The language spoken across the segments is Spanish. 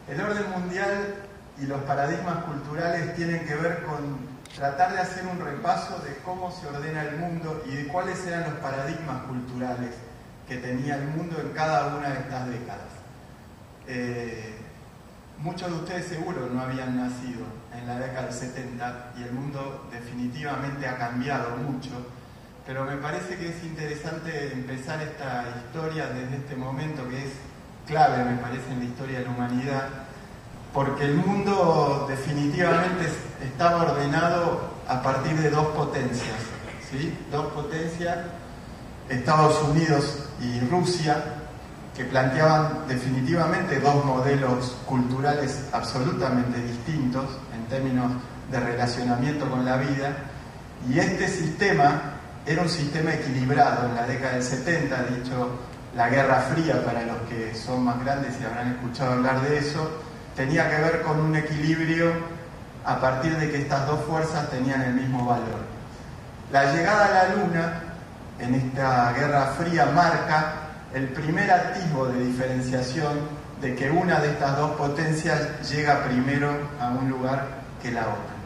El orden mundial y los paradigmas culturales tienen que ver con tratar de hacer un repaso de cómo se ordena el mundo y de cuáles eran los paradigmas culturales que tenía el mundo en cada una de estas décadas. Muchos de ustedes seguro no habían nacido en la década del 70 y el mundo definitivamente ha cambiado mucho, pero me parece que es interesante empezar esta historia desde este momento que es clave, me parece, en la historia de la humanidad, porque el mundo definitivamente estaba ordenado a partir de dos potencias, ¿sí? Dos potencias, Estados Unidos y Rusia, que planteaban definitivamente dos modelos culturales absolutamente distintos en términos de relacionamiento con la vida, y este sistema era un sistema equilibrado en la década del 70, dicho la Guerra Fría, para los que son más grandes y habrán escuchado hablar de eso, tenía que ver con un equilibrio a partir de que estas dos fuerzas tenían el mismo valor. La llegada a la Luna en esta Guerra Fría marca el primer atisbo de diferenciación de que una de estas dos potencias llega primero a un lugar que la otra.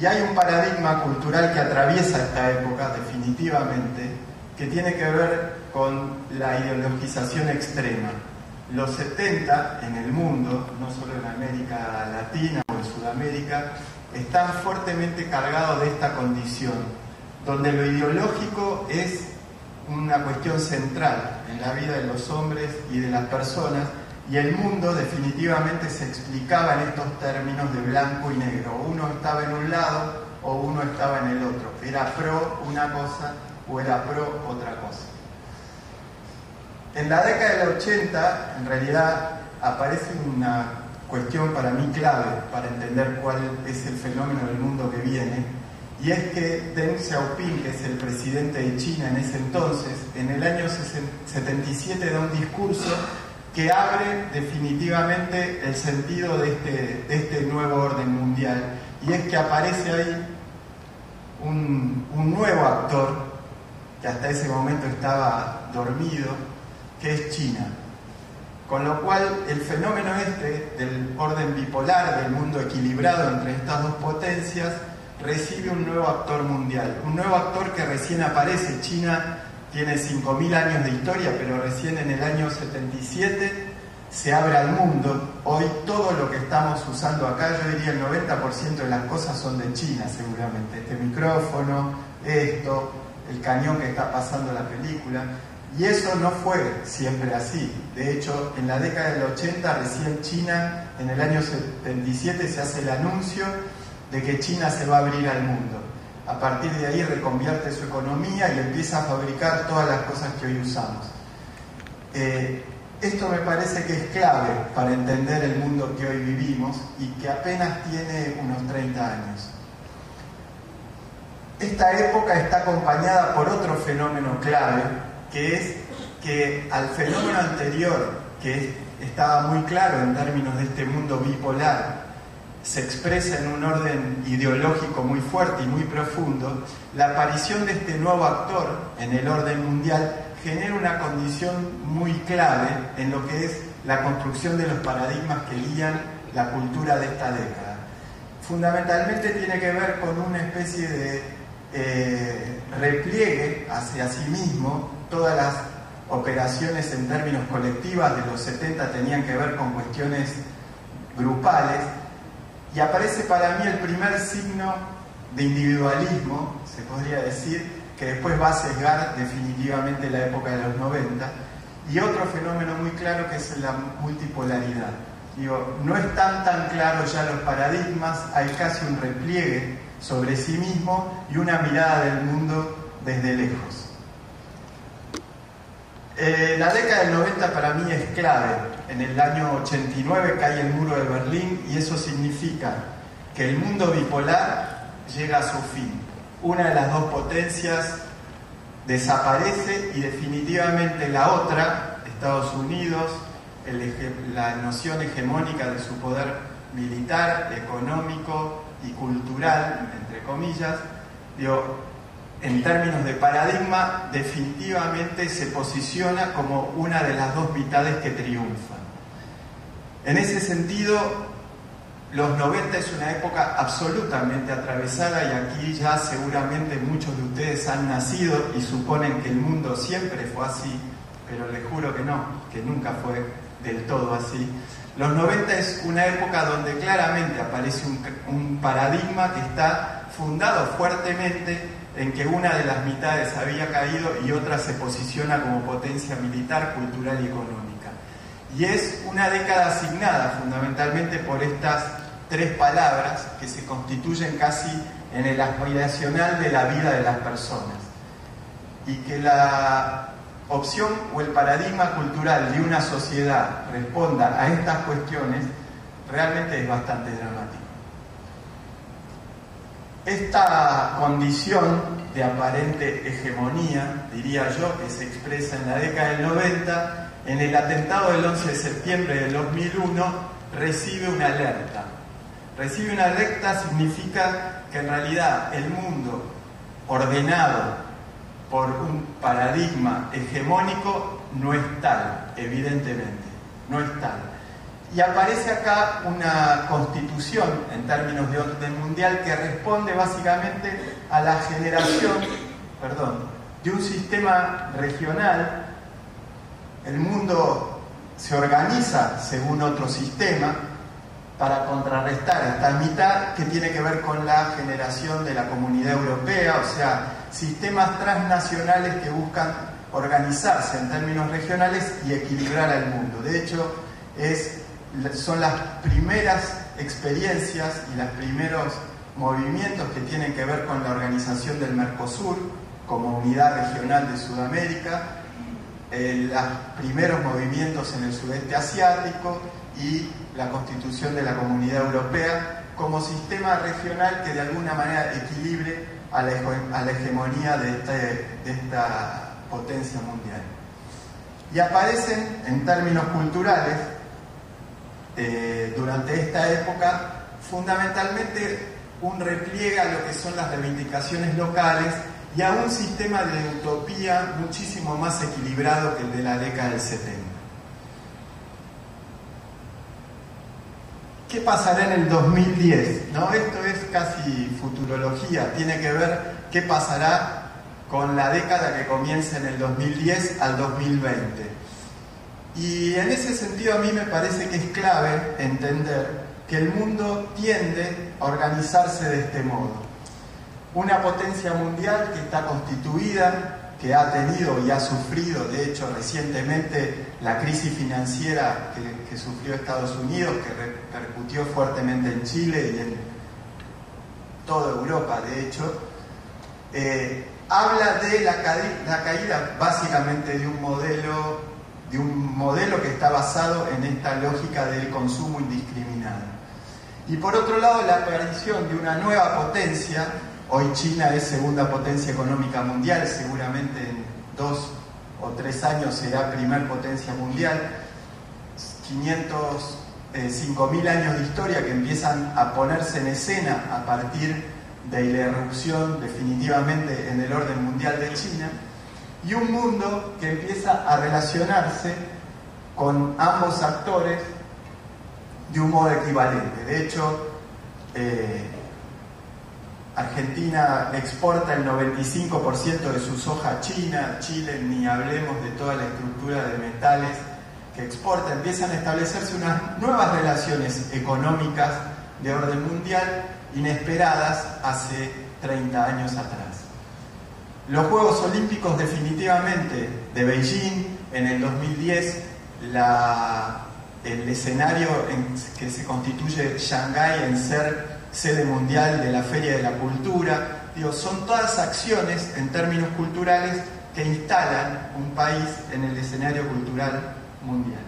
Y hay un paradigma cultural que atraviesa esta época definitivamente, que tiene que ver con la ideologización extrema. Los 70 en el mundo, no solo en América Latina o en Sudamérica, están fuertemente cargados de esta condición, donde lo ideológico es una cuestión central en la vida de los hombres y de las personas, y el mundo definitivamente se explicaba en estos términos de blanco y negro. Uno estaba en un lado o uno estaba en el otro. Era pro una cosa o era pro otra cosa. En la década del 80, en realidad, aparece una cuestión para mí clave para entender cuál es el fenómeno del mundo que viene, y es que Deng Xiaoping, que es el presidente de China en ese entonces, en el año 77 da un discurso que abre definitivamente el sentido de este nuevo orden mundial, y es que aparece ahí un nuevo actor que hasta ese momento estaba dormido, que es China. Con lo cual el fenómeno del orden bipolar, del mundo equilibrado entre estas dos potencias, recibe un nuevo actor mundial, un nuevo actor que recién aparece. China tiene 5.000 años de historia, pero recién en el año 77 se abre al mundo. Hoy todo lo que estamos usando acá, yo diría el 90% de las cosas son de China seguramente. Este micrófono, esto, el cañón que está pasando la película. Y eso no fue siempre así. De hecho, en la década del 80, recién China, en el año 77, se hace el anuncio de que China se va a abrir al mundo. A partir de ahí reconvierte su economía y empieza a fabricar todas las cosas que hoy usamos. Esto me parece que es clave para entender el mundo que hoy vivimos y que apenas tiene unos 30 años. Esta época está acompañada por otro fenómeno clave, que es que al fenómeno anterior, que estaba muy claro en términos de este mundo bipolar, se expresa en un orden ideológico muy fuerte y muy profundo, la aparición de este nuevo actor en el orden mundial genera una condición muy clave en lo que es la construcción de los paradigmas que guían la cultura de esta década. Fundamentalmente tiene que ver con una especie de repliegue hacia sí mismo. Todas las operaciones en términos colectivas de los 70 tenían que ver con cuestiones grupales, y aparece para mí el primer signo de individualismo, se podría decir, que después va a sesgar definitivamente la época de los 90, y otro fenómeno muy claro que es la multipolaridad. Digo, no están tan claros ya los paradigmas, hay casi un repliegue sobre sí mismo y una mirada del mundo desde lejos. La década del 90 para mí es clave. En el año 89 cae el muro de Berlín y eso significa que el mundo bipolar llega a su fin. Una de las dos potencias desaparece y definitivamente la otra, Estados Unidos, la noción hegemónica de su poder militar, económico y cultural, entre comillas, en términos de paradigma, definitivamente se posiciona como una de las dos mitades que triunfan. En ese sentido, los 90 es una época absolutamente atravesada, y aquí ya seguramente muchos de ustedes han nacido y suponen que el mundo siempre fue así, pero les juro que no, que nunca fue del todo así. Los 90 es una época donde claramente aparece un paradigma que está fundado fuertemente en que una de las mitades había caído y otra se posiciona como potencia militar, cultural y económica. Y es una década asignada fundamentalmente por estas tres palabras que se constituyen casi en el aspiracional de la vida de las personas. Y que la opción o el paradigma cultural de una sociedad responda a estas cuestiones realmente es bastante dramático. Esta condición de aparente hegemonía, diría yo, que se expresa en la década del 90, en el atentado del 11 de septiembre del 2001, recibe una alerta. Recibe una alerta significa que en realidad el mundo ordenado por un paradigma hegemónico no es tal, evidentemente, no es tal. Y aparece acá una constitución, en términos de orden mundial, que responde básicamente a la generación, de un sistema regional. El mundo se organiza según otro sistema para contrarrestar esta mitad que tiene que ver con la generación de la Comunidad Europea, o sea, sistemas transnacionales que buscan organizarse en términos regionales y equilibrar al mundo. De hecho, son las primeras experiencias y los primeros movimientos que tienen que ver con la organización del Mercosur como unidad regional de Sudamérica, los primeros movimientos en el sudeste asiático y la constitución de la Comunidad Europea como sistema regional que de alguna manera equilibre a la hegemonía de esta potencia mundial. Y aparecen en términos culturales durante esta época fundamentalmente un repliegue a lo que son las reivindicaciones locales y a un sistema de utopía muchísimo más equilibrado que el de la década del 70. ¿Qué pasará en el 2010? ¿No? Esto es casi futurología, tiene que ver qué pasará con la década que comienza en el 2010 al 2020. Y en ese sentido a mí me parece que es clave entender que el mundo tiende a organizarse de este modo. Una potencia mundial que está constituida, que ha tenido y ha sufrido, de hecho recientemente, la crisis financiera que sufrió Estados Unidos, que repercutió fuertemente en Chile y en toda Europa, de hecho, habla de la caída básicamente de un modelo que está basado en esta lógica del consumo indiscriminado. Y por otro lado, la aparición de una nueva potencia. Hoy China es segunda potencia económica mundial, seguramente en 2 o 3 años será primer potencia mundial. 5.000 años de historia que empiezan a ponerse en escena a partir de la irrupción definitivamente en el orden mundial de China, y un mundo que empieza a relacionarse con ambos actores de un modo equivalente. De hecho, Argentina exporta el 95% de su soja a China, Chile ni hablemos de toda la estructura de metales que exporta. Empiezan a establecerse unas nuevas relaciones económicas de orden mundial inesperadas hace 30 años atrás. Los Juegos Olímpicos definitivamente de Beijing en el 2010, el escenario en que se constituye Shanghái en ser sede mundial de la Feria de la Cultura, son todas acciones en términos culturales que instalan un país en el escenario cultural mundial.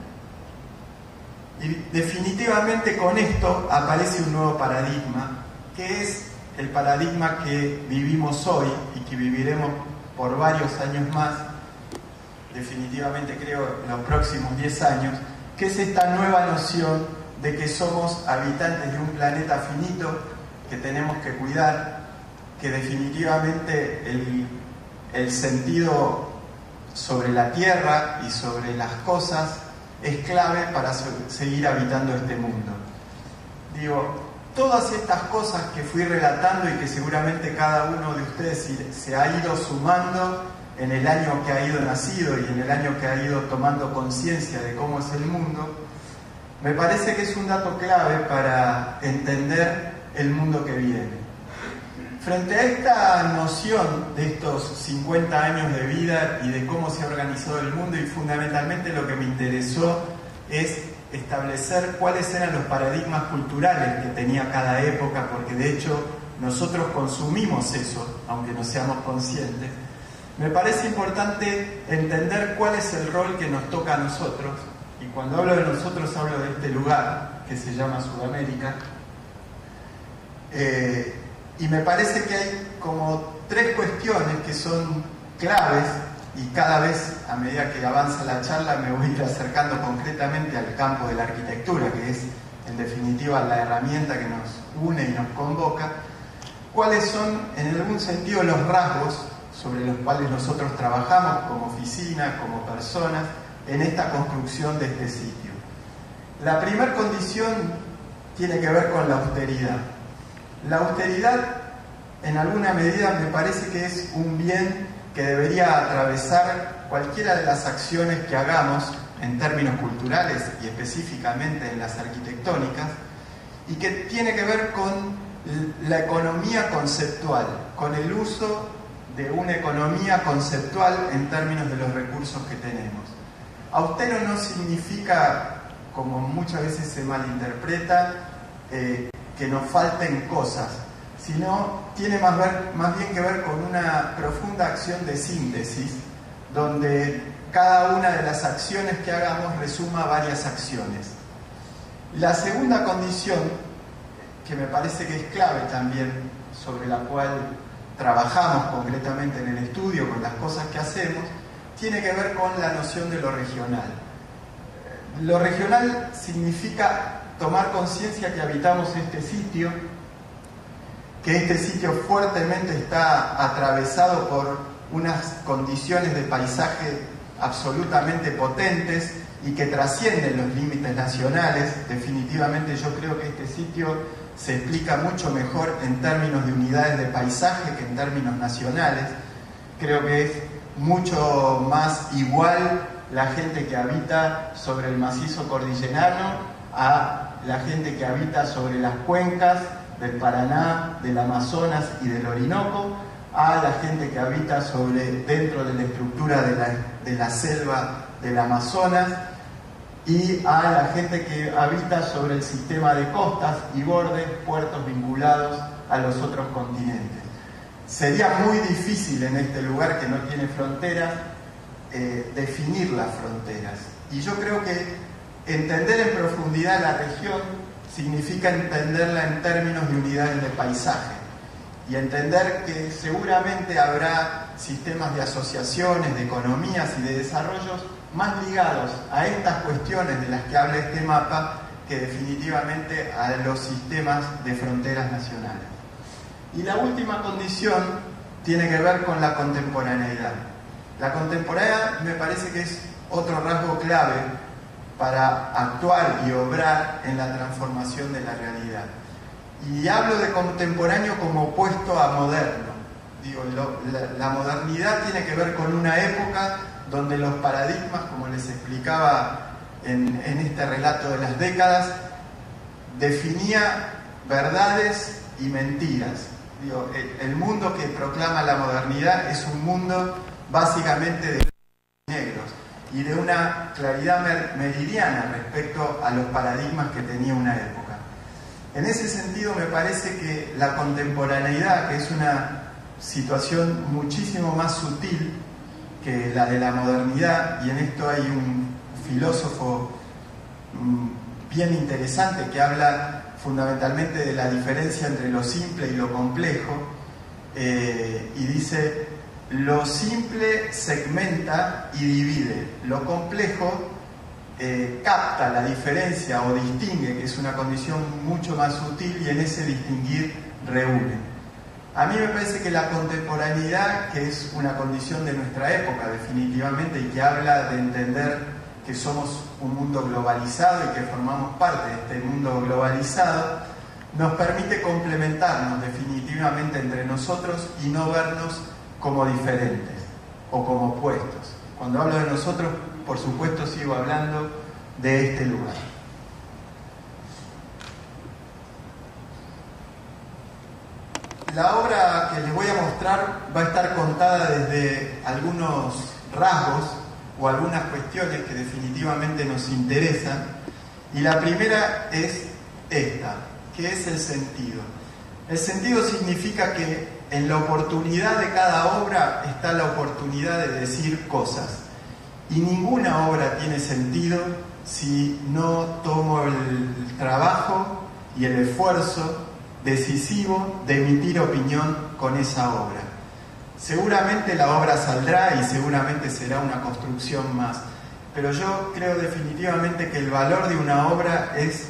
Y definitivamente con esto aparece un nuevo paradigma, que es el paradigma que vivimos hoy y que viviremos por varios años más, definitivamente creo en los próximos 10 años, que es esta nueva noción de que somos habitantes de un planeta finito que tenemos que cuidar, que definitivamente el sentido sobre la Tierra y sobre las cosas es clave para seguir habitando este mundo. Digo, todas estas cosas que fui relatando y que seguramente cada uno de ustedes se ha ido sumando en el año que ha ido nacido y en el año que ha ido tomando conciencia de cómo es el mundo, me parece que es un dato clave para entender el mundo que viene. Frente a esta noción de estos 50 años de vida y de cómo se ha organizado el mundo, y fundamentalmente lo que me interesó es establecer cuáles eran los paradigmas culturales que tenía cada época, porque de hecho nosotros consumimos eso, aunque no seamos conscientes, me parece importante entender cuál es el rol que nos toca a nosotros, y cuando hablo de nosotros hablo de este lugar que se llama Sudamérica, y me parece que hay como tres cuestiones que son claves, y cada vez a medida que avanza la charla me voy a ir acercando concretamente al campo de la arquitectura, que es en definitiva la herramienta que nos une y nos convoca. ¿Cuáles son en algún sentido los rasgos sobre los cuales nosotros trabajamos como oficina, como personas, en esta construcción de este sitio? La primera condición tiene que ver con la austeridad. La austeridad, en alguna medida, me parece que es un bien que debería atravesar cualquiera de las acciones que hagamos en términos culturales y específicamente en las arquitectónicas, y que tiene que ver con la economía conceptual, con el uso de una economía conceptual en términos de los recursos que tenemos. Austero no significa, como muchas veces se malinterpreta, que nos falten cosas, sino tiene más bien que ver con una profunda acción de síntesis, donde cada una de las acciones que hagamos resuma varias acciones. La segunda condición, que me parece que es clave también, sobre la cual trabajamos concretamente en el estudio, con las cosas que hacemos, tiene que ver con la noción de lo regional. Lo regional significa tomar conciencia que habitamos este sitio, que este sitio fuertemente está atravesado por unas condiciones de paisaje absolutamente potentes y que trascienden los límites nacionales. Definitivamente yo creo que este sitio se explica mucho mejor en términos de unidades de paisaje que en términos nacionales. Creo que es mucho más igual la gente que habita sobre el macizo cordillerano a la gente que habita sobre las cuencas del Paraná, del Amazonas y del Orinoco, a la gente que habita dentro de la estructura de la selva del Amazonas, y a la gente que habita sobre el sistema de costas y bordes, puertos vinculados a los otros continentes. Sería muy difícil en este lugar que no tiene fronteras definir las fronteras, y yo creo que entender en profundidad la región significa entenderla en términos de unidades de paisaje, y entender que seguramente habrá sistemas de asociaciones, de economías y de desarrollos más ligados a estas cuestiones de las que habla este mapa que definitivamente a los sistemas de fronteras nacionales. Y la última condición tiene que ver con la contemporaneidad. La contemporaneidad me parece que es otro rasgo clave para actuar y obrar en la transformación de la realidad. Y hablo de contemporáneo como opuesto a moderno. Digo, la modernidad tiene que ver con una época donde los paradigmas, como les explicaba en este relato de las décadas, definía verdades y mentiras. Digo, el mundo que proclama la modernidad es un mundo básicamente de negros y de una claridad meridiana respecto a los paradigmas que tenía una época. En ese sentido me parece que la contemporaneidad, que es una situación muchísimo más sutil que la de la modernidad, y en esto hay un filósofo bien interesante que habla fundamentalmente de la diferencia entre lo simple y lo complejo, y dice: lo simple segmenta y divide, lo complejo capta la diferencia o distingue, que es una condición mucho más sutil, y en ese distinguir reúne. A mí me parece que la contemporaneidad, que es una condición de nuestra época definitivamente, y que habla de entender que somos un mundo globalizado y que formamos parte de este mundo globalizado, nos permite complementarnos definitivamente entre nosotros y no vernos como diferentes o como opuestos. Cuando hablo de nosotros, por supuesto, sigo hablando de este lugar. La obra que les voy a mostrar va a estar contada desde algunos rasgos o algunas cuestiones que definitivamente nos interesan. Y la primera es esta, que es el sentido. El sentido significa que en la oportunidad de cada obra está la oportunidad de decir cosas. Y ninguna obra tiene sentido si no tomo el trabajo y el esfuerzo decisivo de emitir opinión con esa obra. Seguramente la obra saldrá y seguramente será una construcción más, pero yo creo definitivamente que el valor de una obra es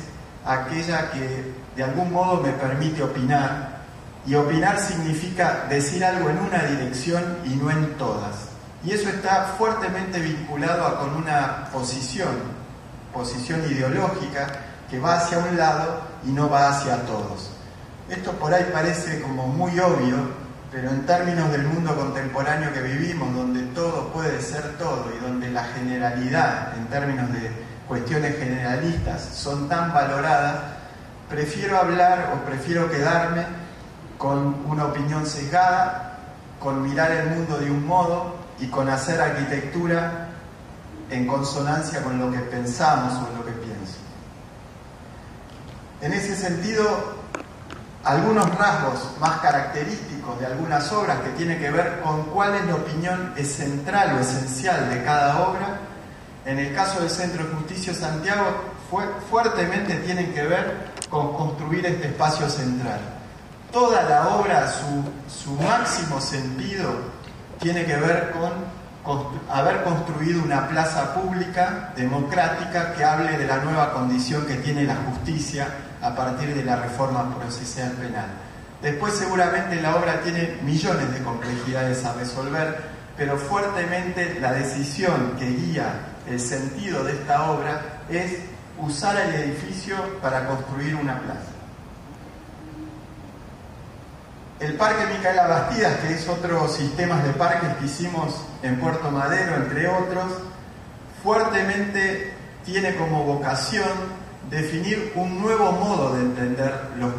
aquella que de algún modo me permite opinar, y opinar significa decir algo en una dirección y no en todas, y eso está fuertemente vinculado con una posición ideológica que va hacia un lado y no va hacia todos. Esto por ahí parece como muy obvio, pero en términos del mundo contemporáneo que vivimos, donde todo puede ser todo y donde la generalidad, en términos de cuestiones generalistas, son tan valoradas, prefiero hablar o prefiero quedarme con una opinión sesgada, con mirar el mundo de un modo y con hacer arquitectura en consonancia con lo que pensamos o lo que pienso. En ese sentido, algunos rasgos más característicos de algunas obras que tienen que ver con cuál es la opinión central o esencial de cada obra, en el caso del Centro de Justicia Santiago, fuertemente tienen que ver con construir este espacio central. Toda la obra, su máximo sentido, tiene que ver con haber construido una plaza pública, democrática, que hable de la nueva condición que tiene la justicia a partir de la reforma procesal penal. Después seguramente la obra tiene millones de complejidades a resolver, pero fuertemente la decisión que guía el sentido de esta obra es usar el edificio para construir una plaza. El Parque Micaela Bastidas, que es otro sistema de parques que hicimos en Puerto Madero, entre otros, fuertemente tiene como vocación definir un nuevo modo de entender los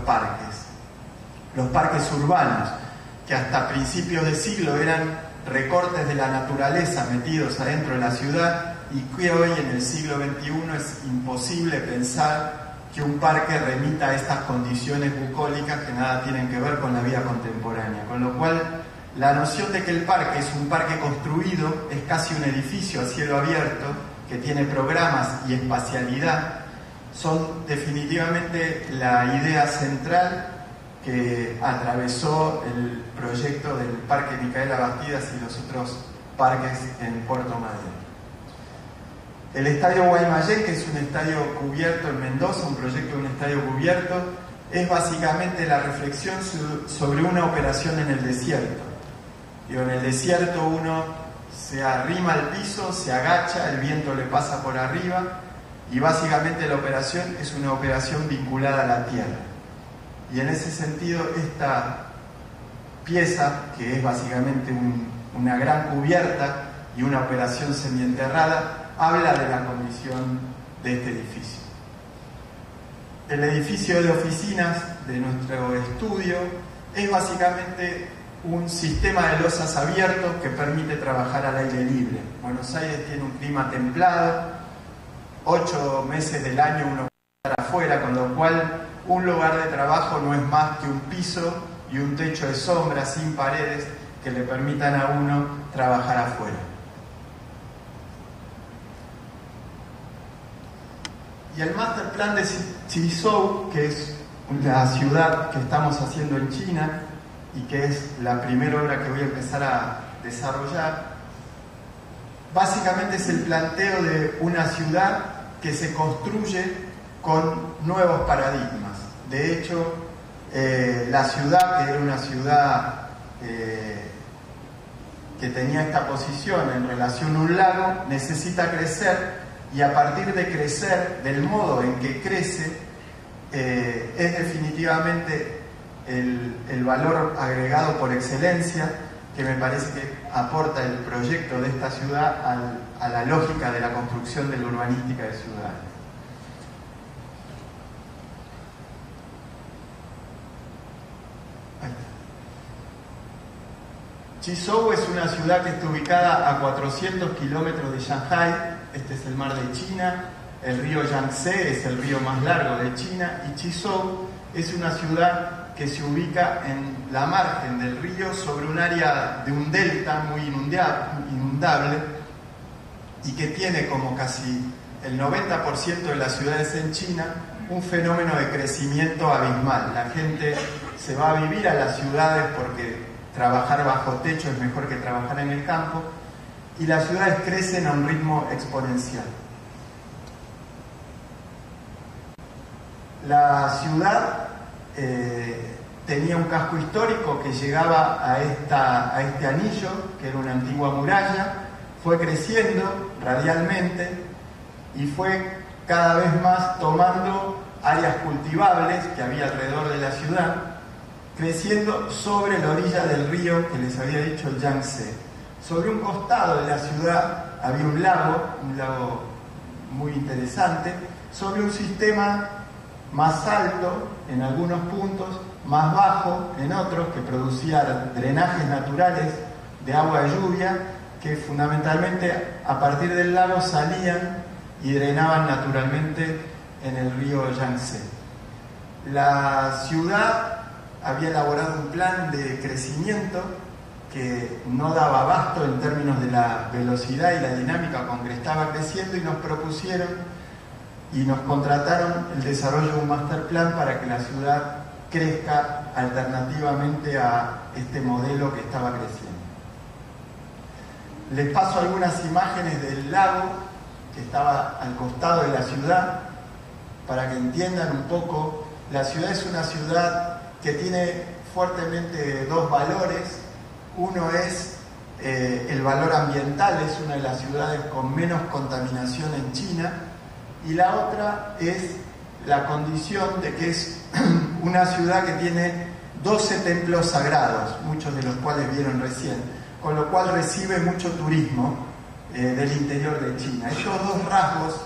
parques urbanos, que hasta principios de siglo eran recortes de la naturaleza metidos adentro de la ciudad y que hoy en el siglo XXI es imposible pensar que un parque remita a estas condiciones bucólicas que nada tienen que ver con la vida contemporánea. Con lo cual, la noción de que el parque es un parque construido es casi un edificio a cielo abierto que tiene programas y espacialidad, son definitivamente la idea central que atravesó el proyecto del Parque Micaela Bastidas y los otros parques en Puerto Madero. El Estadio Guaymallén, que es un estadio cubierto en Mendoza, un proyecto de un estadio cubierto, es básicamente la reflexión sobre una operación en el desierto. En el desierto uno se arrima al piso, se agacha, el viento le pasa por arriba y básicamente la operación es una operación vinculada a la tierra. Y en ese sentido esta pieza, que es básicamente una gran cubierta y una operación semienterrada, habla de la condición de este edificio. El edificio de oficinas de nuestro estudio es básicamente un sistema de losas abiertos que permite trabajar al aire libre. Buenos Aires tiene un clima templado, 8 meses del año uno puede estar afuera, con lo cual un lugar de trabajo no es más que un piso y un techo de sombra sin paredes que le permitan a uno trabajar afuera. Y el Master Plan de Chizhou, que es la ciudad que estamos haciendo en China y que es la primera obra que voy a empezar a desarrollar, básicamente es el planteo de una ciudad que se construye con nuevos paradigmas. De hecho, la ciudad, que era una ciudad que tenía esta posición en relación a un lago, necesita crecer y a partir de crecer, del modo en que crece, es definitivamente el valor agregado por excelencia que me parece que aporta el proyecto de esta ciudad a la lógica de la construcción de la urbanística de ciudades. Chizhou es una ciudad que está ubicada a 400 kilómetros de Shanghái. Este es el mar de China. El río Yangtze es el río más largo de China. Y Chizhou es una ciudad que se ubica en la margen del río sobre un área de un delta muy inundable y que tiene, como casi el 90% de las ciudades en China, un fenómeno de crecimiento abismal. La gente se va a vivir a las ciudades porque trabajar bajo techo es mejor que trabajar en el campo, y las ciudades crecen a un ritmo exponencial. La ciudad tenía un casco histórico que llegaba a este anillo, que era una antigua muralla, fue creciendo radialmente y fue cada vez más tomando áreas cultivables que había alrededor de la ciudad, creciendo sobre la orilla del río que les había dicho, el Yangtze. Sobre un costado de la ciudad había un lago muy interesante, sobre un sistema más alto en algunos puntos, más bajo en otros, que producía drenajes naturales de agua de lluvia, que fundamentalmente a partir del lago salían y drenaban naturalmente en el río Yangtze. La ciudad había elaborado un plan de crecimiento que no daba abasto en términos de la velocidad y la dinámica con que estaba creciendo, y nos propusieron y nos contrataron el desarrollo de un master plan para que la ciudad crezca alternativamente a este modelo que estaba creciendo. Les paso algunas imágenes del lago que estaba al costado de la ciudad para que entiendan un poco. La ciudad es una ciudad que tiene fuertemente dos valores. Uno es el valor ambiental, es una de las ciudades con menos contaminación en China, y la otra es la condición de que es una ciudad que tiene 12 templos sagrados, muchos de los cuales vieron recién, con lo cual recibe mucho turismo del interior de China. Estos dos rasgos,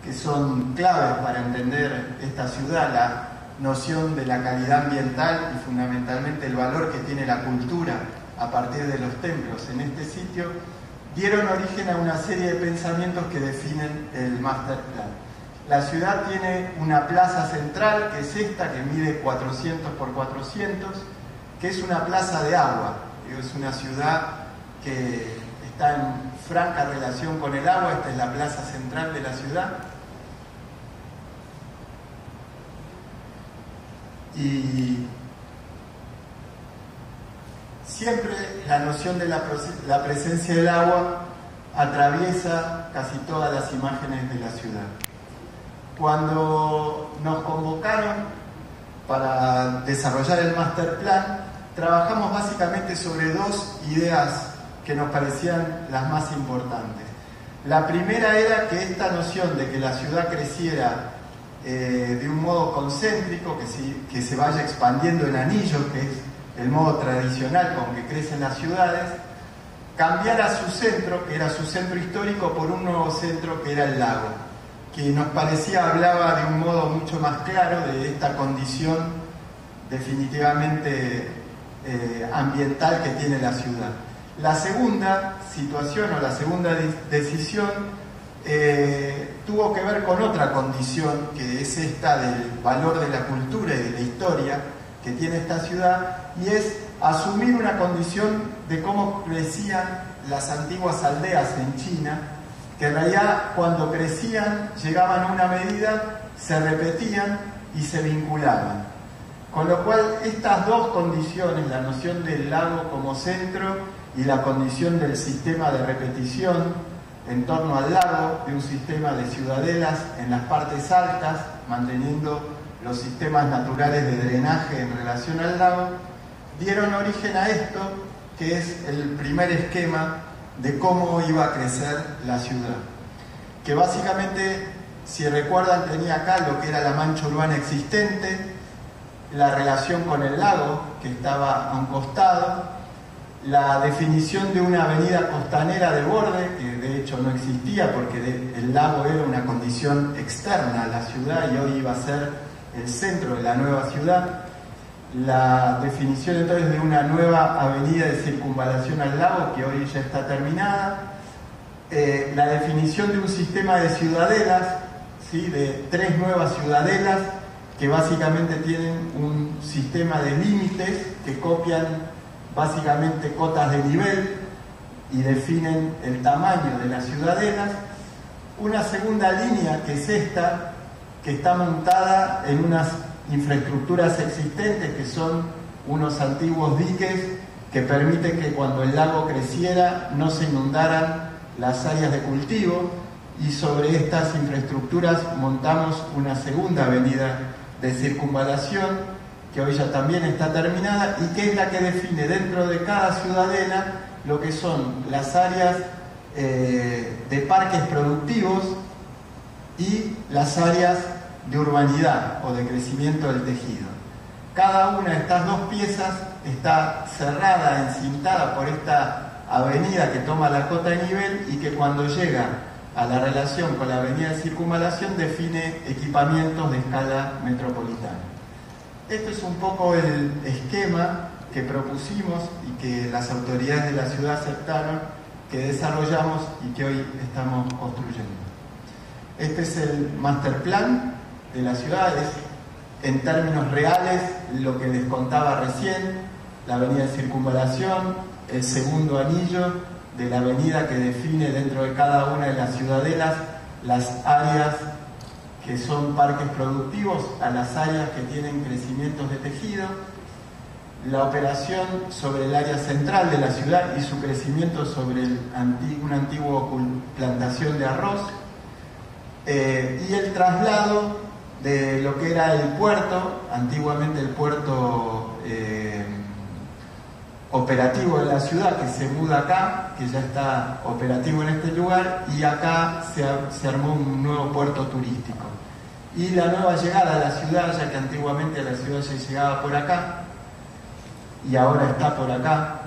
que son claves para entender esta ciudad, la noción de la calidad ambiental y fundamentalmente el valor que tiene la cultura a partir de los templos en este sitio, dieron origen a una serie de pensamientos que definen el master plan. La ciudad tiene una plaza central, que es esta, que mide 400 por 400, que es una plaza de agua. Es una ciudad que está en franca relación con el agua. Esta es la plaza central de la ciudad. Y siempre la noción de la presencia del agua atraviesa casi todas las imágenes de la ciudad. Cuando nos convocaron para desarrollar el master plan, trabajamos básicamente sobre dos ideas que nos parecían las más importantes. La primera era que esta noción de que la ciudad creciera de un modo concéntrico, que se vaya expandiendo en anillos, que es el modo tradicional con que crecen las ciudades, cambiara su centro, que era su centro histórico, por un nuevo centro que era el lago, que nos parecía hablaba de un modo mucho más claro de esta condición definitivamente ambiental que tiene la ciudad. La segunda situación o la segunda decisión tuvo que ver con otra condición, que es esta del valor de la cultura y de la historia que tiene esta ciudad, y es asumir una condición de cómo crecían las antiguas aldeas en China, que en realidad cuando crecían llegaban a una medida, se repetían y se vinculaban. Con lo cual estas dos condiciones, la noción del lago como centro y la condición del sistema de repetición en torno al lago, de un sistema de ciudadelas en las partes altas, manteniendo los sistemas naturales de drenaje en relación al lago, dieron origen a esto, que es el primer esquema de cómo iba a crecer la ciudad. que básicamente, si recuerdan, tenía acá lo que era la mancha urbana existente, la relación con el lago que estaba a un costado, la definición de una avenida costanera de borde, que de hecho no existía porque el lago era una condición externa a la ciudad y hoy iba a ser el centro de la nueva ciudad. La definición entonces de una nueva avenida de circunvalación al lago, que hoy ya está terminada. La definición de un sistema de ciudadelas, ¿sí? De 3 nuevas ciudadelas que básicamente tienen un sistema de límites que copian básicamente cotas de nivel y definen el tamaño de las ciudadelas. Una segunda línea, que es esta, que está montada en unas infraestructuras existentes, que son unos antiguos diques que permiten que cuando el lago creciera no se inundaran las áreas de cultivo, y sobre estas infraestructuras montamos una segunda avenida de circunvalación que hoy ya también está terminada y que es la que define dentro de cada ciudadela lo que son las áreas de parques productivos y las áreas de urbanidad o de crecimiento del tejido. Cada una de estas 2 piezas está cerrada, encintada por esta avenida que toma la cota de nivel y que cuando llega a la relación con la avenida de circunvalación define equipamientos de escala metropolitana. Este es un poco el esquema que propusimos y que las autoridades de la ciudad aceptaron, que desarrollamos y que hoy estamos construyendo. Este es el master plan de las ciudades, en términos reales, lo que les contaba recién, la avenida de circunvalación, el segundo anillo de la avenida que define dentro de cada una de las ciudadelas las áreas que son parques productivos a las áreas que tienen crecimientos de tejido, la operación sobre el área central de la ciudad y su crecimiento sobre una antigua plantación de arroz, y el traslado de lo que era el puerto, antiguamente el puerto operativo de la ciudad, que se muda acá, que ya está operativo en este lugar, y acá se armó un nuevo puerto turístico. Y la nueva llegada a la ciudad, ya que antiguamente la ciudad se llegaba por acá, y ahora está por acá,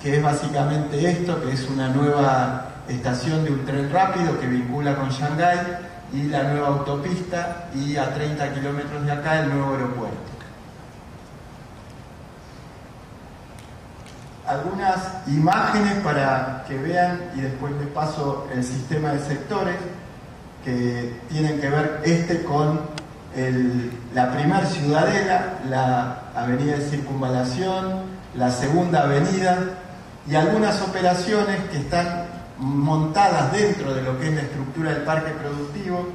que es básicamente esto, que es una nueva estación de un tren rápido que vincula con Shanghái, y la nueva autopista, y a 30 kilómetros de acá el nuevo aeropuerto. Algunas imágenes para que vean, y después les paso el sistema de sectores, que tienen que ver con la primer ciudadela, la avenida de circunvalación, la segunda avenida, y algunas operaciones que están montadas dentro de lo que es la estructura del parque productivo.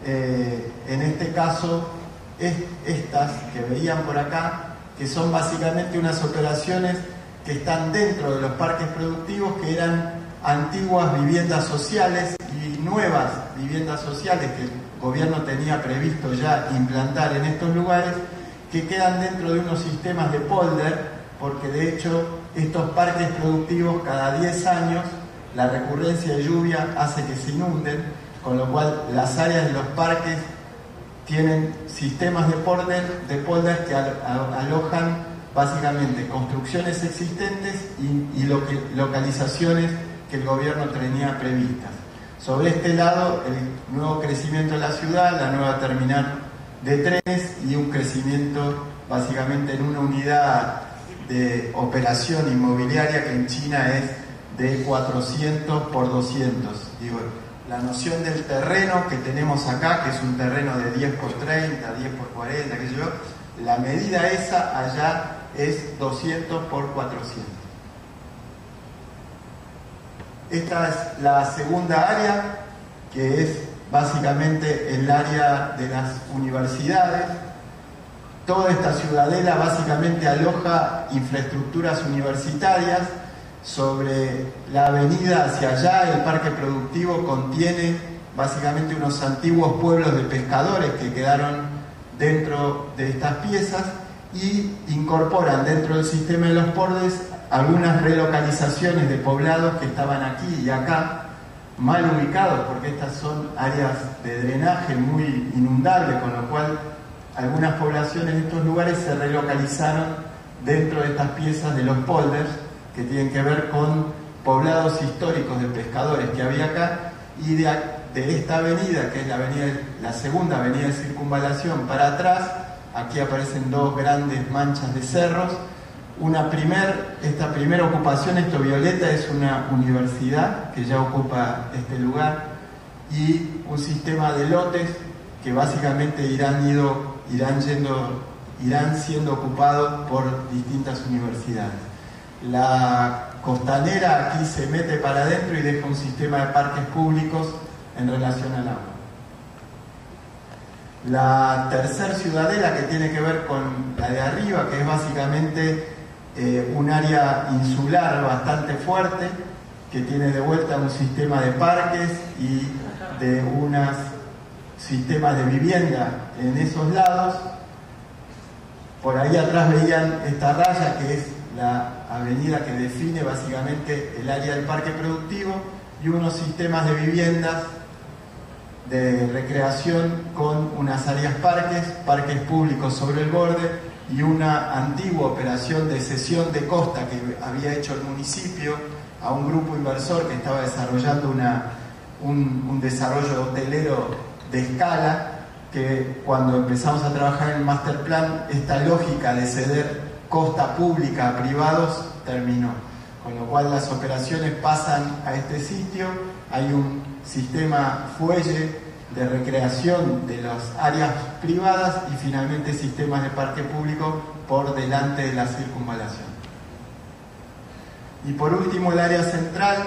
En este caso, estas que veían por acá, que son básicamente unas operaciones que están dentro de los parques productivos, que eran antiguas viviendas sociales y nuevas viviendas sociales que el gobierno tenía previsto ya implantar en estos lugares, que quedan dentro de unos sistemas de polder, porque de hecho estos parques productivos cada 10 años la recurrencia de lluvia hace que se inunden, con lo cual las áreas de los parques tienen sistemas de polder que alojan básicamente construcciones existentes y localizaciones que el gobierno tenía previstas. Sobre este lado, el nuevo crecimiento de la ciudad, la nueva terminal de trenes y un crecimiento básicamente en una unidad de operación inmobiliaria que en China es de 400 por 200. Digo, la noción del terreno que tenemos acá, que es un terreno de 10 por 30, 10 por 40, qué sé yo, la medida esa allá es 200 por 400. Esta es la segunda área, que es básicamente el área de las universidades. Toda esta ciudadela básicamente aloja infraestructuras universitarias. Sobre la avenida hacia allá, el parque productivo contiene básicamente unos antiguos pueblos de pescadores que quedaron dentro de estas piezas y incorporan dentro del sistema de los bordes algunas relocalizaciones de poblados que estaban aquí y acá, mal ubicados, porque estas son áreas de drenaje muy inundables, con lo cual algunas poblaciones de estos lugares se relocalizaron dentro de estas piezas de los polders, que tienen que ver con poblados históricos de pescadores que había acá, y de esta avenida, que es la segunda avenida de circunvalación para atrás, aquí aparecen dos grandes manchas de cerros. Esta primera ocupación, esto violeta, es una universidad que ya ocupa este lugar, y un sistema de lotes que básicamente irán siendo ocupados por distintas universidades. La costanera aquí se mete para adentro y deja un sistema de parques públicos en relación al agua. La tercera ciudadela, que tiene que ver con la de arriba, que es básicamente un área insular bastante fuerte, que tiene de vuelta un sistema de parques y de unos sistemas de vivienda en esos lados. Por ahí atrás veían esta raya, que es la avenida que define básicamente el área del parque productivo, y unos sistemas de viviendas de recreación con unas áreas parques públicos sobre el borde, y una antigua operación de cesión de costa que había hecho el municipio a un grupo inversor que estaba desarrollando un desarrollo hotelero de escala, que cuando empezamos a trabajar en el master plan, esta lógica de ceder costa pública a privados terminó, con lo cual las operaciones pasan a este sitio. Hay un sistema fuelle de recreación de las áreas privadas y finalmente sistemas de parque público por delante de la circunvalación. Y por último, el área central,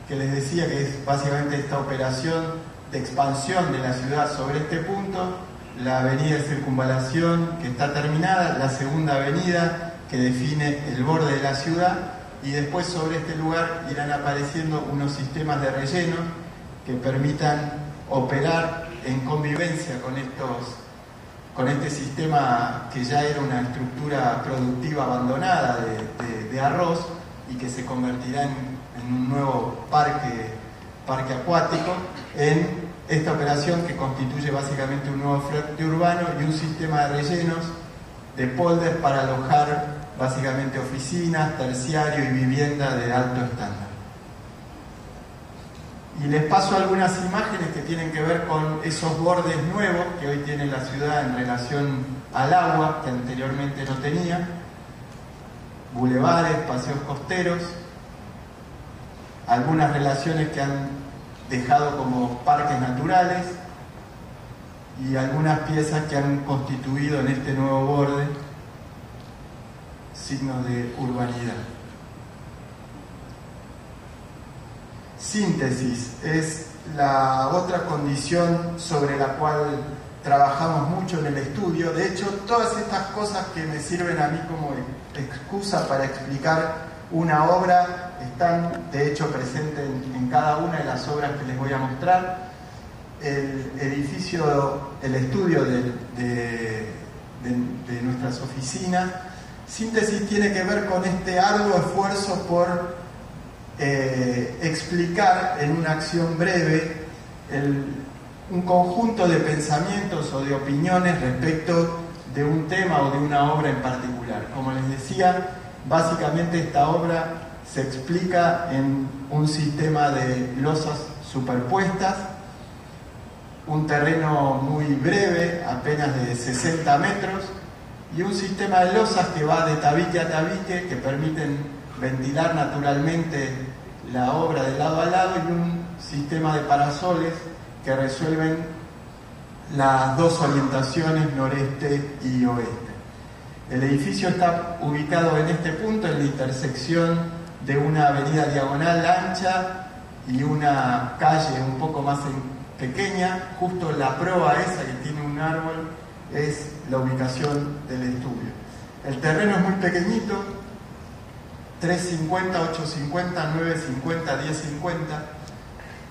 que les decía que es básicamente esta operación de expansión de la ciudad sobre este punto, la avenida de circunvalación que está terminada, la segunda avenida que define el borde de la ciudad, y después sobre este lugar irán apareciendo unos sistemas de relleno que permitan operar en convivencia con este sistema que ya era una estructura productiva abandonada de arroz, y que se convertirá en un nuevo parque acuático, en esta operación que constituye básicamente un nuevo flete urbano y un sistema de rellenos de polders para alojar básicamente oficinas, terciario y vivienda de alto estándar. Y les paso algunas imágenes que tienen que ver con esos bordes nuevos que hoy tiene la ciudad en relación al agua, que anteriormente no tenía. Bulevares, paseos costeros, algunas relaciones que han dejado como parques naturales, y algunas piezas que han constituido en este nuevo borde signos de urbanidad. Síntesis es la otra condición sobre la cual trabajamos mucho en el estudio. De hecho, todas estas cosas que me sirven a mí como excusa para explicar una obra están de hecho presentes en cada una de las obras que les voy a mostrar. El estudio de nuestras oficinas. Síntesis tiene que ver con este arduo esfuerzo por explicar en una acción breve un conjunto de pensamientos o de opiniones respecto de un tema o de una obra en particular. Como les decía, básicamente esta obra se explica en un sistema de losas superpuestas, un terreno muy breve, apenas de 60 metros, y un sistema de losas que va de tabique a tabique, que permiten ventilar naturalmente la obra de lado a lado, y un sistema de parasoles que resuelven las dos orientaciones noreste y oeste. El edificio está ubicado en este punto, en la intersección de una avenida diagonal ancha y una calle un poco más pequeña. Justo la proa esa que tiene un árbol es la ubicación del estudio. El terreno es muy pequeñito, 350, 850, 950, 1050.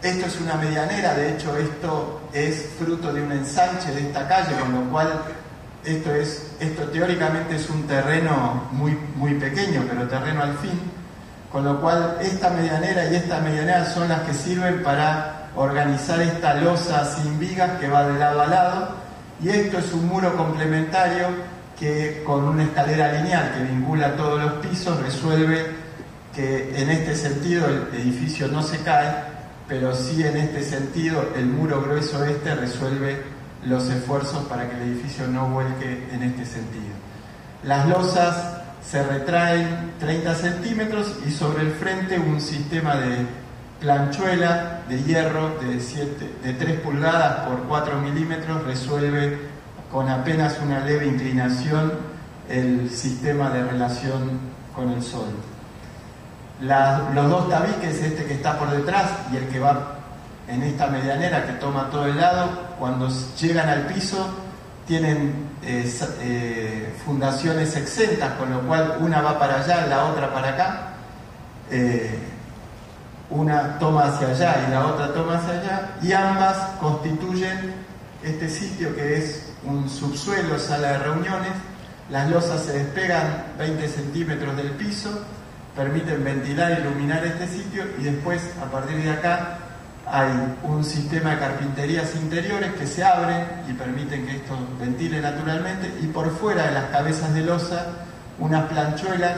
Esto es una medianera, de hecho esto es fruto de un ensanche de esta calle, con lo cual esto teóricamente es un terreno muy, muy pequeño, pero terreno al fin. con lo cual esta medianera y esta medianera son las que sirven para organizar esta losa sin vigas que va de lado a lado, y esto es un muro complementario que con una escalera lineal que vincula todos los pisos resuelve que en este sentido el edificio no se cae, pero sí en este sentido el muro grueso este resuelve los esfuerzos para que el edificio no vuelque en este sentido. Las losas se retraen 30 centímetros y sobre el frente un sistema de planchuela de hierro de 3 pulgadas por 4 milímetros resuelve con apenas una leve inclinación el sistema de relación con el sol. Los dos tabiques, este que está por detrás y el que va en esta medianera que toma todo el lado, cuando llegan al piso tienen fundaciones exentas, con lo cual una va para allá, la otra para acá, una toma hacia allá y la otra toma hacia allá, y ambas constituyen este sitio que es un subsuelo, sala de reuniones. Las losas se despegan 20 centímetros del piso, permiten ventilar e iluminar este sitio, y después a partir de acá hay un sistema de carpinterías interiores que se abren y permiten que esto ventile naturalmente, y por fuera de las cabezas de losa unas planchuelas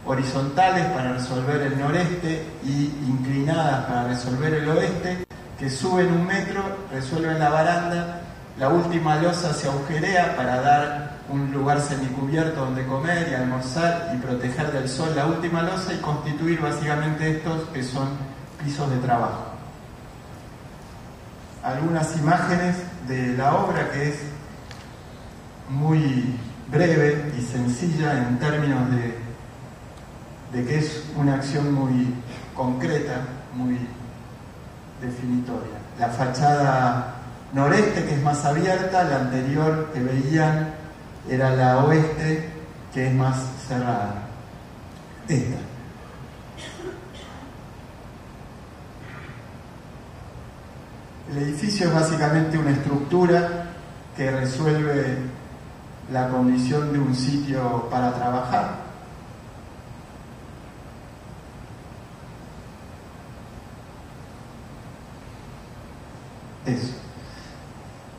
horizontales para resolver el noreste y inclinadas para resolver el oeste, que suben 1 metro, resuelven la baranda. La última losa se agujerea para dar un lugar semicubierto donde comer y almorzar y proteger del sol la última losa, y constituir básicamente estos que son pisos de trabajo. Algunas imágenes de la obra, que es muy breve y sencilla en términos de que es una acción muy concreta, muy definitoria. La fachada noreste, que es más abierta, la anterior que veían era la oeste, que es más cerrada. Esta. El edificio es básicamente una estructura que resuelve la condición de un sitio para trabajar. Eso.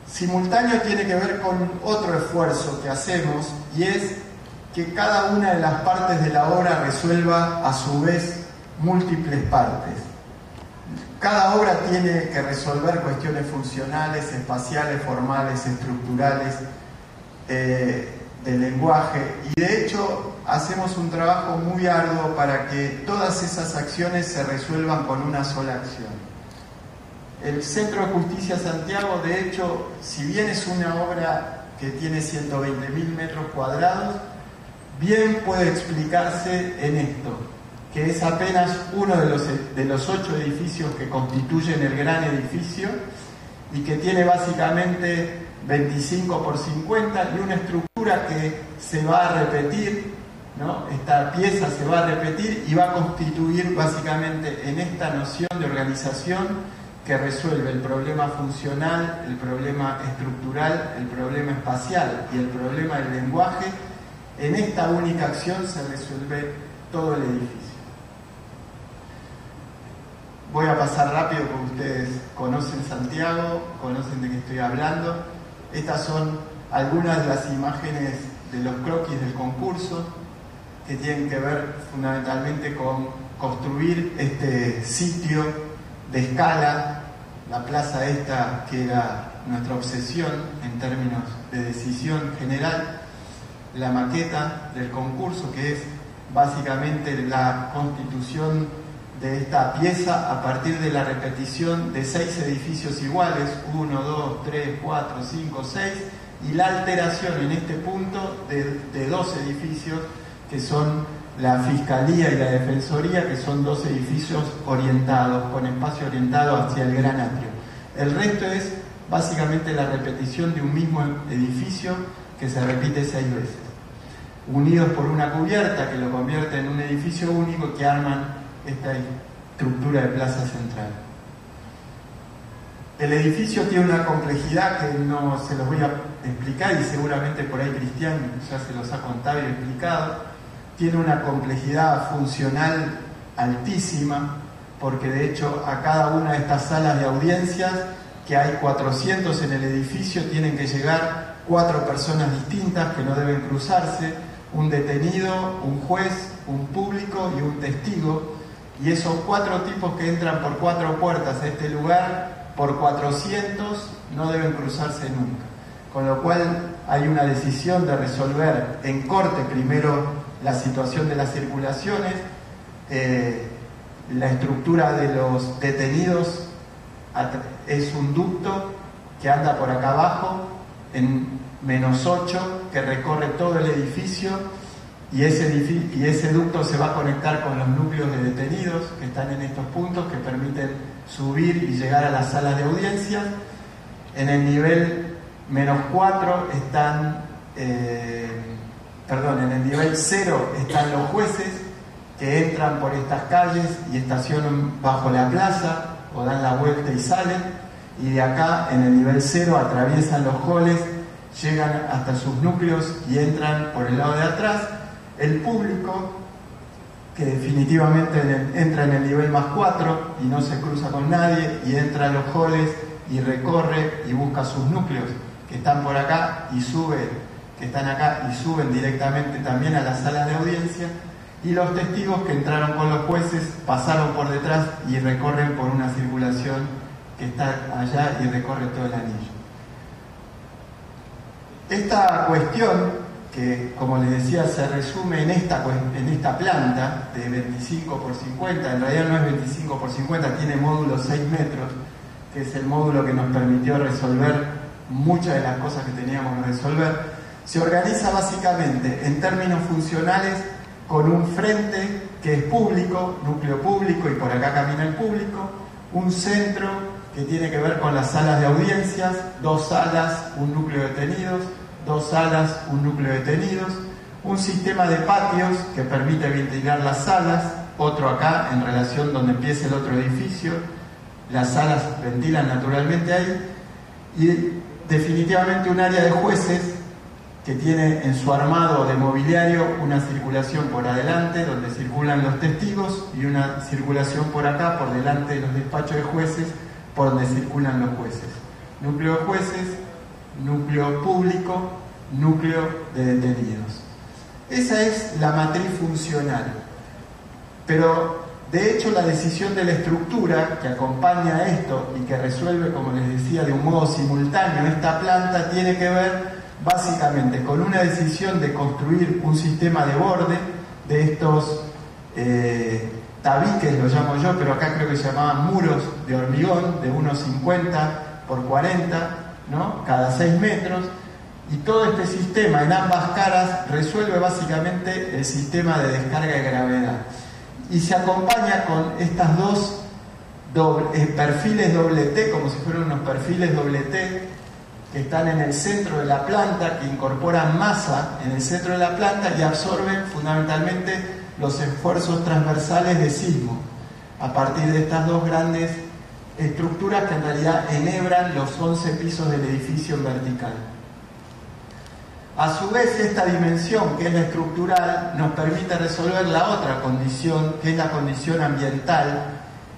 Simultáneo tiene que ver con otro esfuerzo que hacemos, y es que cada una de las partes de la obra resuelva a su vez múltiples partes. Cada obra tiene que resolver cuestiones funcionales, espaciales, formales, estructurales, de lenguaje, y de hecho hacemos un trabajo muy arduo para que todas esas acciones se resuelvan con una sola acción. El Centro de Justicia Santiago, de hecho, si bien es una obra que tiene 120.000 metros cuadrados, bien puede explicarse en esto, que es apenas uno de los 8 edificios que constituyen el gran edificio, y que tiene básicamente 25 por 50 y una estructura que se va a repetir, ¿no? Esta pieza se va a repetir y va a constituir básicamente en esta noción de organización que resuelve el problema funcional, el problema estructural, el problema espacial y el problema del lenguaje. En esta única acción se resuelve todo el edificio. Voy a pasar rápido porque ustedes conocen Santiago, conocen de qué estoy hablando. Estas son algunas de las imágenes de los croquis del concurso, que tienen que ver fundamentalmente con construir este sitio de escala, la plaza esta que era nuestra obsesión en términos de decisión general, la maqueta del concurso, que es básicamente la constitución de esta pieza a partir de la repetición de 6 edificios iguales, 1, 2, 3, 4, 5, 6, y la alteración en este punto de 2 edificios que son la Fiscalía y la Defensoría, que son 2 edificios orientados, con espacio orientado hacia el gran atrio. El resto es básicamente la repetición de un mismo edificio que se repite 6 veces, unidos por una cubierta que lo convierte en un edificio único, que arman esta estructura de plaza central. El edificio tiene una complejidad que no se los voy a explicar, y seguramente por ahí Cristian ya se los ha contado y explicado. Tiene una complejidad funcional altísima, porque de hecho a cada una de estas salas de audiencias, que hay 400 en el edificio, tienen que llegar 4 personas distintas que no deben cruzarse, un detenido, un juez, un público y un testigo, y esos 4 tipos que entran por 4 puertas a este lugar, por 400 no deben cruzarse nunca. Con lo cual hay una decisión de resolver en corte primero la situación de las circulaciones, la estructura de los detenidos es un ducto que anda por acá abajo en -8, que recorre todo el edificio, y ese ducto se va a conectar con los núcleos de detenidos que están en estos puntos, que permiten subir y llegar a las salas de audiencias. En el nivel -4 están, en el nivel 0 están los jueces, que entran por estas calles y estacionan bajo la plaza o dan la vuelta y salen, y de acá en el nivel 0 atraviesan los halls, llegan hasta sus núcleos y entran por el lado de atrás. El público, que definitivamente entra en el nivel +4 y no se cruza con nadie, y entra a los halls y recorre y busca sus núcleos, que están por acá y suben, que están acá y suben directamente también a las salas de audiencia. Y los testigos que entraron con los jueces pasaron por detrás y recorren por una circulación que está allá y recorre todo el anillo. Esta cuestión, que como les decía se resume en esta planta de 25 por 50, en realidad no es 25 por 50, tiene módulo 6 metros, que es el módulo que nos permitió resolver muchas de las cosas que teníamos que resolver, se organiza básicamente en términos funcionales con un frente que es público, núcleo público, y por acá camina el público, un centro que tiene que ver con las salas de audiencias, 2 salas, un núcleo de detenidos, 2 salas, un núcleo de detenidos, un sistema de patios que permite ventilar las salas, otro acá en relación donde empieza el otro edificio, las salas ventilan naturalmente ahí, y definitivamente un área de jueces que tiene en su armado de mobiliario una circulación por adelante donde circulan los testigos y una circulación por acá, por delante de los despachos de jueces, por donde circulan los jueces. Núcleo de jueces, núcleo público, núcleo de detenidos. Esa es la matriz funcional. Pero de hecho la decisión de la estructura que acompaña a esto y que resuelve, como les decía, de un modo simultáneo esta planta, tiene que ver básicamente con una decisión de construir un sistema de borde de estos tabiques, lo llamo yo, pero acá creo que se llamaban muros de hormigón de unos 50 por 40, ¿no? Cada 6 metros, y todo este sistema en ambas caras resuelve básicamente el sistema de descarga de gravedad, y se acompaña con estas dos perfiles doble T, como si fueran unos perfiles doble T, que están en el centro de la planta, que incorporan masa en el centro de la planta y absorben fundamentalmente los esfuerzos transversales de sismo a partir de estas 2 grandes estructuras que en realidad enhebran los 11 pisos del edificio en vertical. A su vez, esta dimensión, que es la estructural, nos permite resolver la otra condición, que es la condición ambiental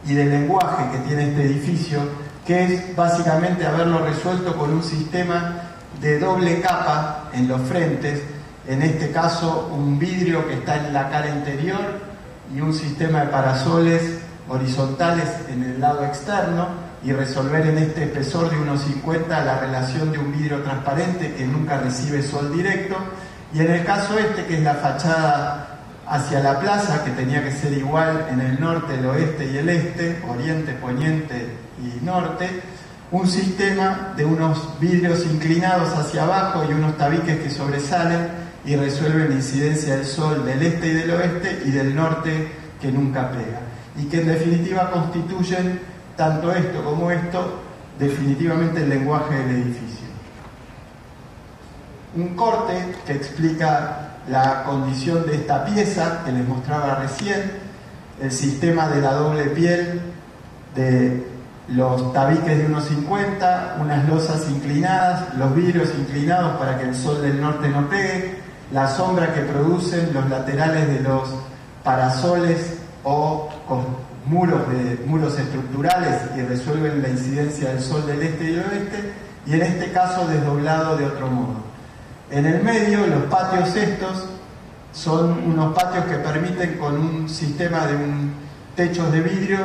y de lenguaje que tiene este edificio, que es básicamente haberlo resuelto con un sistema de doble capa en los frentes, en este caso un vidrio que está en la cara interior y un sistema de parasoles horizontales en el lado externo, y resolver en este espesor de 1,50 la relación de un vidrio transparente que nunca recibe sol directo, y en el caso que es la fachada hacia la plaza, que tenía que ser igual en el norte, el oeste y el este, oriente, poniente y norte, un sistema de unos vidrios inclinados hacia abajo y unos tabiques que sobresalen y resuelven la incidencia del sol del este y del oeste y del norte, que nunca pega, y que en definitiva constituyen, tanto esto como esto, definitivamente el lenguaje del edificio. Un corte que explica la condición de esta pieza que les mostraba recién, el sistema de la doble piel, de los tabiques de 1,50, unas losas inclinadas, los vidrios inclinados para que el sol del norte no pegue, la sombra que producen los laterales de los parasoles o con muros estructurales y resuelven la incidencia del sol del este y del oeste, y en este caso desdoblado de otro modo. En el medio, los patios estos son unos patios que permiten, con un sistema de techos de vidrio,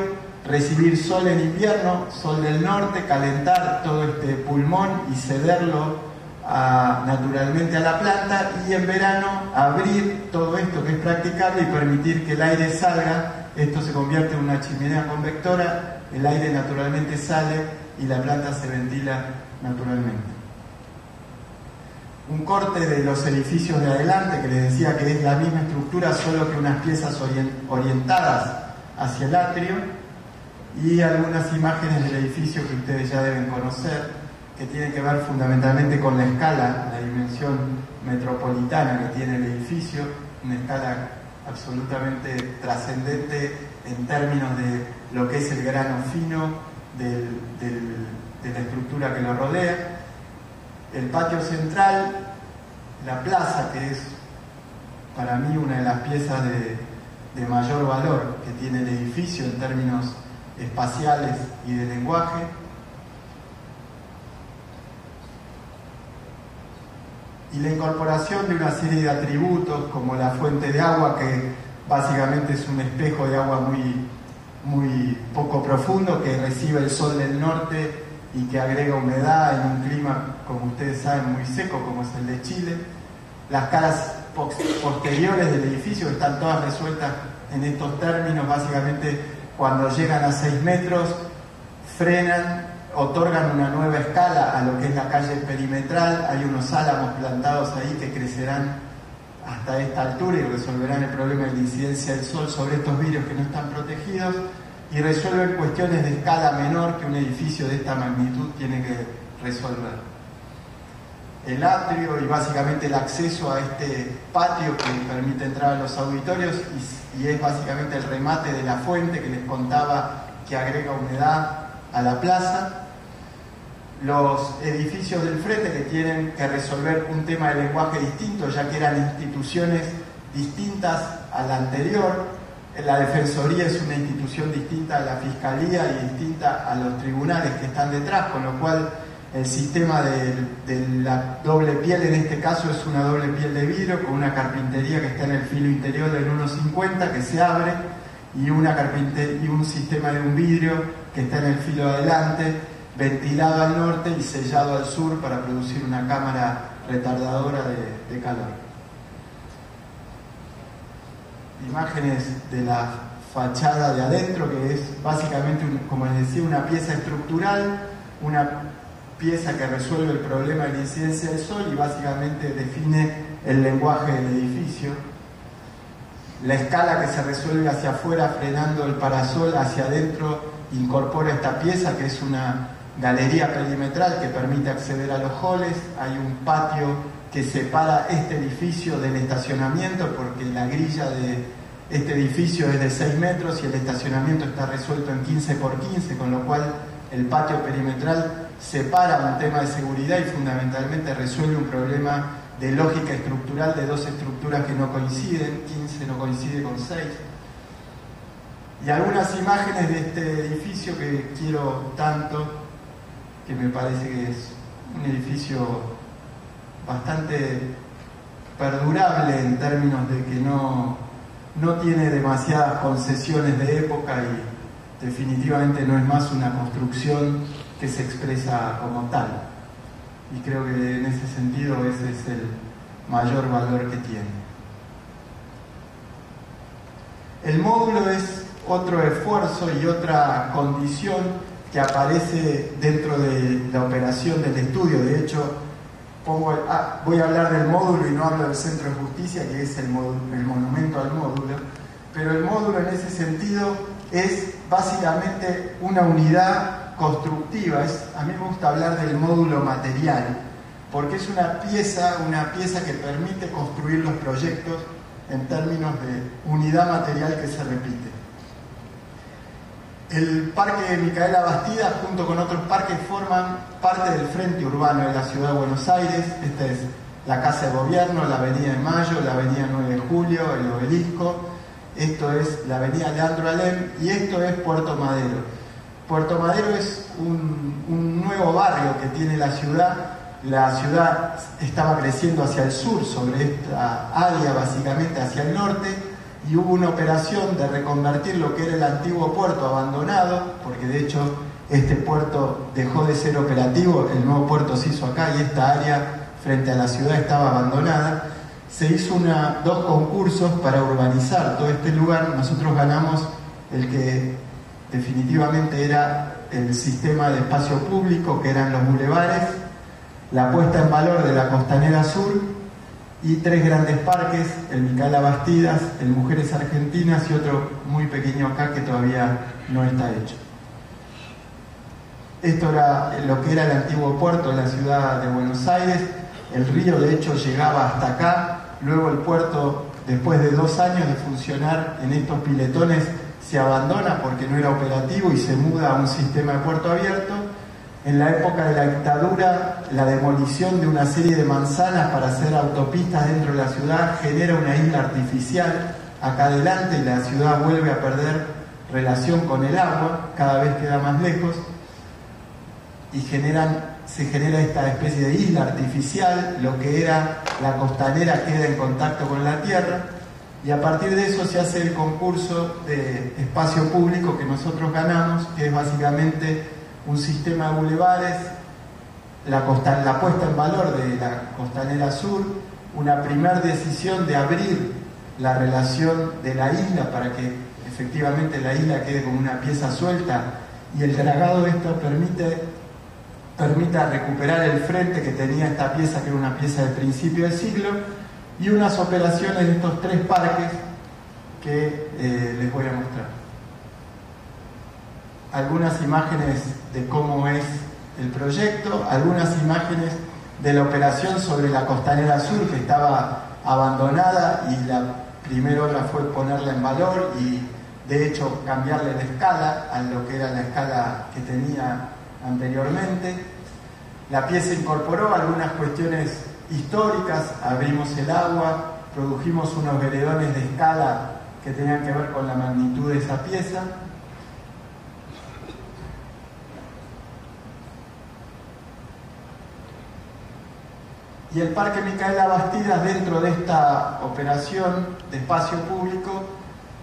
recibir sol en invierno, sol del norte, calentar todo este pulmón y cederlo naturalmente a la planta, y en verano abrir todo esto que es practicable y permitir que el aire salga. Esto se convierte en una chimenea convectora, el aire naturalmente sale y la planta se ventila naturalmente. Un corte de los edificios de adelante, que les decía que es la misma estructura, solo que unas piezas orientadas hacia el atrio, y algunas imágenes del edificio que ustedes ya deben conocer, que tienen que ver fundamentalmente con la escala, la dimensión metropolitana que tiene el edificio, una escala absolutamente trascendente en términos de lo que es el grano fino de la estructura que lo rodea. El patio central, la plaza, que es para mí una de las piezas de mayor valor que tiene el edificio en términos espaciales y de lenguaje. Y la incorporación de una serie de atributos como la fuente de agua, que básicamente es un espejo de agua muy poco profundo, que recibe el sol del norte y que agrega humedad en un clima, como ustedes saben, muy seco como es el de Chile. Las caras posteriores del edificio están todas resueltas en estos términos. Básicamente, cuando llegan a 6 metros, frenan, otorgan una nueva escala a lo que es la calle perimetral. Hay unos álamos plantados ahí que crecerán hasta esta altura y resolverán el problema de la incidencia del sol sobre estos vidrios que no están protegidos, y resuelven cuestiones de escala menor que un edificio de esta magnitud tiene que resolver. El atrio y básicamente el acceso a este patio que permite entrar a los auditorios, y es básicamente el remate de la fuente que les contaba, que agrega humedad a la plaza. Los edificios del frente, que tienen que resolver un tema de lenguaje distinto, ya que eran instituciones distintas a la anterior. La Defensoría es una institución distinta a la Fiscalía y distinta a los tribunales que están detrás, con lo cual el sistema de la doble piel en este caso es una doble piel de vidrio con una carpintería que está en el filo interior del 1.50 que se abre, y un sistema de un vidrio que está en el filo de adelante, ventilado al norte y sellado al sur para producir una cámara retardadora de calor. Imágenes de la fachada de adentro, que es básicamente, como les decía, una pieza estructural, una pieza que resuelve el problema de la incidencia del sol y básicamente define el lenguaje del edificio. La escala que se resuelve hacia afuera, frenando el parasol, hacia adentro incorpora esta pieza que es una galería perimetral que permite acceder a los halls. Hay un patio que separa este edificio del estacionamiento, porque la grilla de este edificio es de 6 metros y el estacionamiento está resuelto en 15 por 15, con lo cual el patio perimetral separa un tema de seguridad y fundamentalmente resuelve un problema de lógica estructural de dos estructuras que no coinciden. 15 no coincide con 6. Y algunas imágenes de este edificio que quiero tanto, que me parece que es un edificio bastante perdurable en términos de que no tiene demasiadas concesiones de época y definitivamente no es más una construcción que se expresa como tal. Y creo que en ese sentido ese es el mayor valor que tiene. El módulo es otro esfuerzo y otra condición que aparece dentro de la operación del estudio. De hecho, voy a hablar del módulo y no hablo del centro de justicia, que es el monumento al módulo, pero el módulo en ese sentido es básicamente una unidad constructiva. A mí me gusta hablar del módulo material, porque es una pieza que permite construir los proyectos en términos de unidad material que se repite. El Parque Micaela Bastida, junto con otros parques, forman parte del frente urbano de la Ciudad de Buenos Aires. Esta es la Casa de Gobierno, la Avenida de Mayo, la Avenida 9 de Julio, el Obelisco. esto es la avenida Leandro Alem y esto es Puerto Madero. Puerto Madero es un nuevo barrio que tiene la ciudad. La ciudad estaba creciendo hacia el sur, sobre esta área básicamente hacia el norte, y hubo una operación de reconvertir lo que era el antiguo puerto abandonado, porque de hecho este puerto dejó de ser operativo, el nuevo puerto se hizo acá y esta área frente a la ciudad estaba abandonada. Se hizo dos concursos para urbanizar todo este lugar. Nosotros ganamos el que definitivamente era el sistema de espacio público, que eran los bulevares, la puesta en valor de la Costanera Sur y 3 grandes parques, el Micaela Bastidas, el Mujeres Argentinas y otro muy pequeño acá que todavía no está hecho. Esto era lo que era el antiguo puerto de la ciudad de Buenos Aires. El río de hecho llegaba hasta acá. Luego el puerto, después de 2 años de funcionar en estos piletones, se abandona porque no era operativo y se muda a un sistema de puerto abierto. En la época de la dictadura, la demolición de una serie de manzanas para hacer autopistas dentro de la ciudad genera una isla artificial acá adelante y la ciudad vuelve a perder relación con el agua, cada vez queda más lejos y se genera esta especie de isla artificial. Lo que era la costanera queda en contacto con la tierra y a partir de eso se hace el concurso de espacio público que nosotros ganamos, que es básicamente un sistema de bulevares, la puesta en valor de la Costanera Sur, una primera decisión de abrir la relación de la isla para que efectivamente la isla quede como una pieza suelta y el dragado de esto permita recuperar el frente que tenía esta pieza, que era una pieza del principio del siglo, y unas operaciones de estos 3 parques que les voy a mostrar. Algunas imágenes de cómo es el proyecto, algunas imágenes de la operación sobre la Costanera Sur, que estaba abandonada y la primera obra fue ponerla en valor y de hecho cambiarle la escala a lo que era la escala que tenía anteriormente. La pieza incorporó algunas cuestiones históricas, abrimos el agua, produjimos unos veredones de escala que tenían que ver con la magnitud de esa pieza. Y el Parque Micaela Bastidas, dentro de esta operación de espacio público,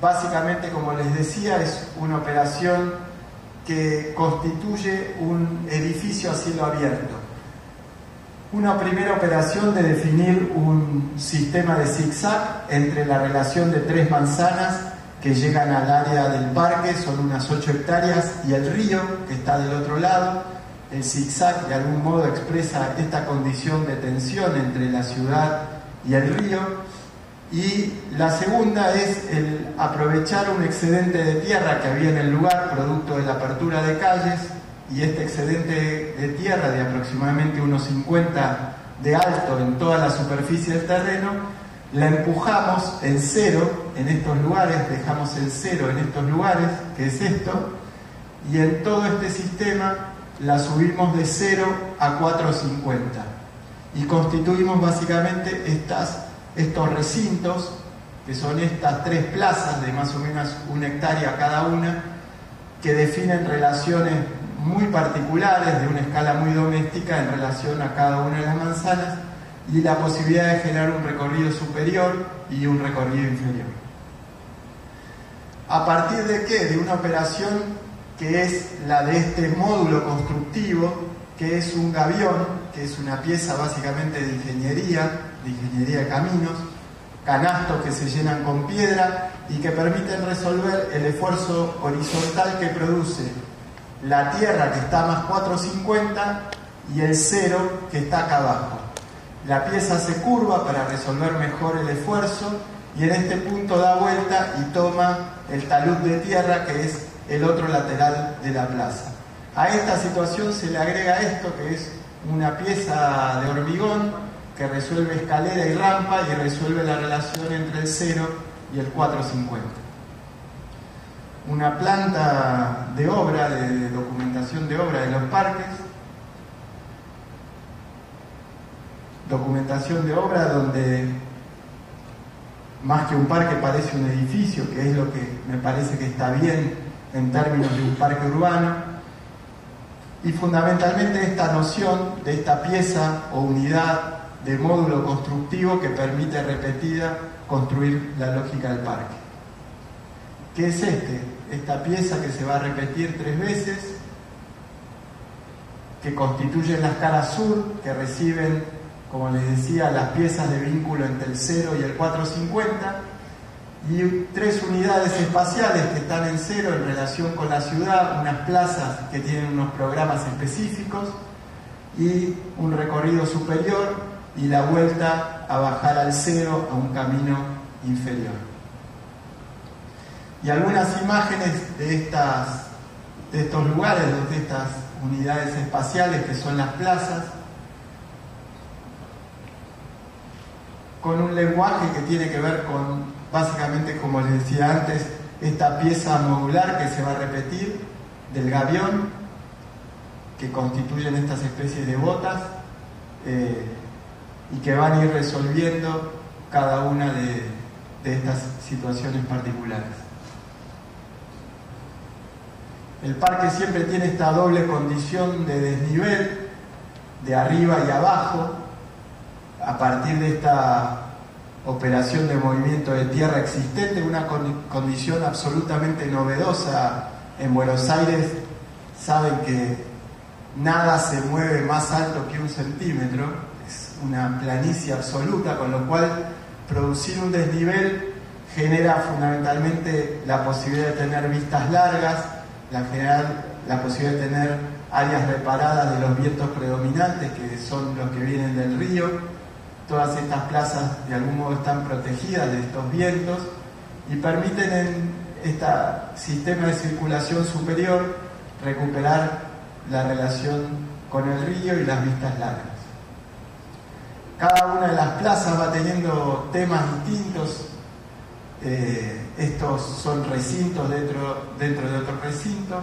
básicamente, como les decía, es una operación que constituye un edificio a cielo abierto. Una primera operación de definir un sistema de zigzag entre la relación de 3 manzanas que llegan al área del parque, son unas 8 hectáreas, y el río que está del otro lado. El zigzag de algún modo expresa esta condición de tensión entre la ciudad y el río. Y la segunda es el aprovechar un excedente de tierra que había en el lugar, producto de la apertura de calles, y este excedente de tierra de aproximadamente unos 50 de alto en toda la superficie del terreno, la empujamos en 0 en estos lugares, dejamos el 0 en estos lugares, que es esto, y en todo este sistema la subimos de 0 a 4,50 y constituimos básicamente estos recintos, que son estas 3 plazas de más o menos 1 hectárea cada una, que definen relaciones muy particulares de una escala muy doméstica en relación a cada una de las manzanas y la posibilidad de generar un recorrido superior y un recorrido inferior. ¿A partir de qué? De una operación que es la de este módulo constructivo, que es un gavión, que es una pieza básicamente de ingeniería de caminos, canastos que se llenan con piedra y que permiten resolver el esfuerzo horizontal que produce la tierra, que está a más 4,50, y el 0 que está acá abajo. La pieza se curva para resolver mejor el esfuerzo y en este punto da vuelta y toma el talud de tierra, que es el otro lateral de la plaza. A esta situación se le agrega esto, que es una pieza de hormigón que resuelve escalera y rampa y resuelve la relación entre el 0 y el 4,50. Una planta de obra, de documentación de obra de los parques. Documentación de obra donde más que un parque parece un edificio, que es lo que me parece que está bien en términos de un parque urbano. Y fundamentalmente esta noción de esta pieza o unidad de módulo constructivo que permite repetida construir la lógica del parque. ¿Qué es esta pieza que se va a repetir 3 veces, que constituyen las caras sur, que reciben, como les decía, las piezas de vínculo entre el 0 y el 450, y 3 unidades espaciales que están en 0 en relación con la ciudad, unas plazas que tienen unos programas específicos, y un recorrido superior y la vuelta a bajar al 0 a un camino inferior. Y algunas imágenes de estos lugares, de estas unidades espaciales que son las plazas, con un lenguaje que tiene que ver con, básicamente, como les decía antes, esta pieza modular que se va a repetir del gavión, que constituyen estas especies de botas, y que van a ir resolviendo cada una de estas situaciones particulares. El parque siempre tiene esta doble condición de desnivel, de arriba y abajo, a partir de esta operación de movimiento de tierra existente, una condición absolutamente novedosa. En Buenos Aires saben que nada se mueve más alto que 1 centímetro, es una planicie absoluta, con lo cual producir un desnivel genera fundamentalmente la posibilidad de tener vistas largas, la posibilidad de tener áreas reparadas de los vientos predominantes, que son los que vienen del río. Todas estas plazas de algún modo están protegidas de estos vientos y permiten en este sistema de circulación superior recuperar la relación con el río y las vistas largas. Cada una de las plazas va teniendo temas distintos. Estos son recintos dentro de otro recinto.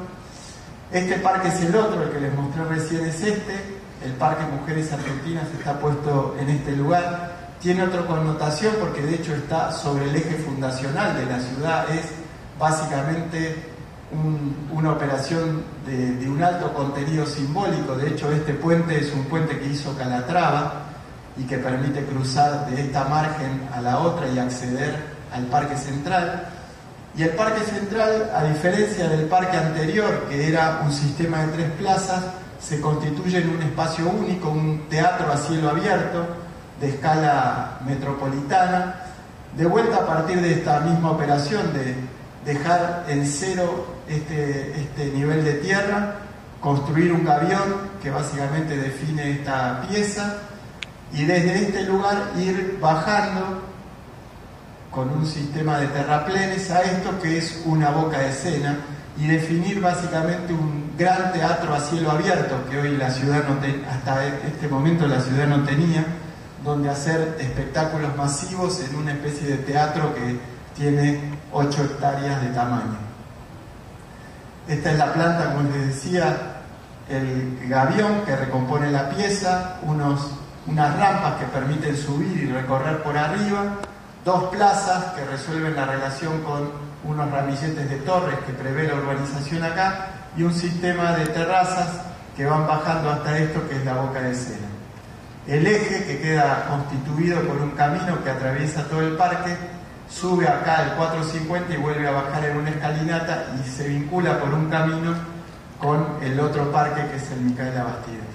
Este parque es el otro, el que les mostré recién es este. El Parque Mujeres Argentinas está puesto en este lugar. Tiene otra connotación porque de hecho está sobre el eje fundacional de la ciudad. Es básicamente una operación de un alto contenido simbólico. De hecho, este puente es un puente que hizo Calatrava y que permite cruzar de esta margen a la otra y acceder al Parque Central. Y el Parque Central, a diferencia del parque anterior, que era un sistema de 3 plazas, se constituye en un espacio único, un teatro a cielo abierto de escala metropolitana, de vuelta a partir de esta misma operación de dejar en 0 este nivel de tierra, construir un gavión que básicamente define esta pieza, y desde este lugar ir bajando con un sistema de terraplenes a esto que es una boca de escena, y definir básicamente un gran teatro a cielo abierto que hoy la ciudad hasta este momento la ciudad no tenía, donde hacer espectáculos masivos en una especie de teatro que tiene 8 hectáreas de tamaño. Esta es la planta, como les decía, el gavión que recompone la pieza, unas rampas que permiten subir y recorrer por arriba, 2 plazas que resuelven la relación con unos ramilletes de torres que prevé la urbanización acá, y un sistema de terrazas que van bajando hasta esto que es la boca de escena. El eje, que queda constituido por un camino que atraviesa todo el parque, sube acá al 450 y vuelve a bajar en una escalinata y se vincula por un camino con el otro parque que es el Micaela Bastidas.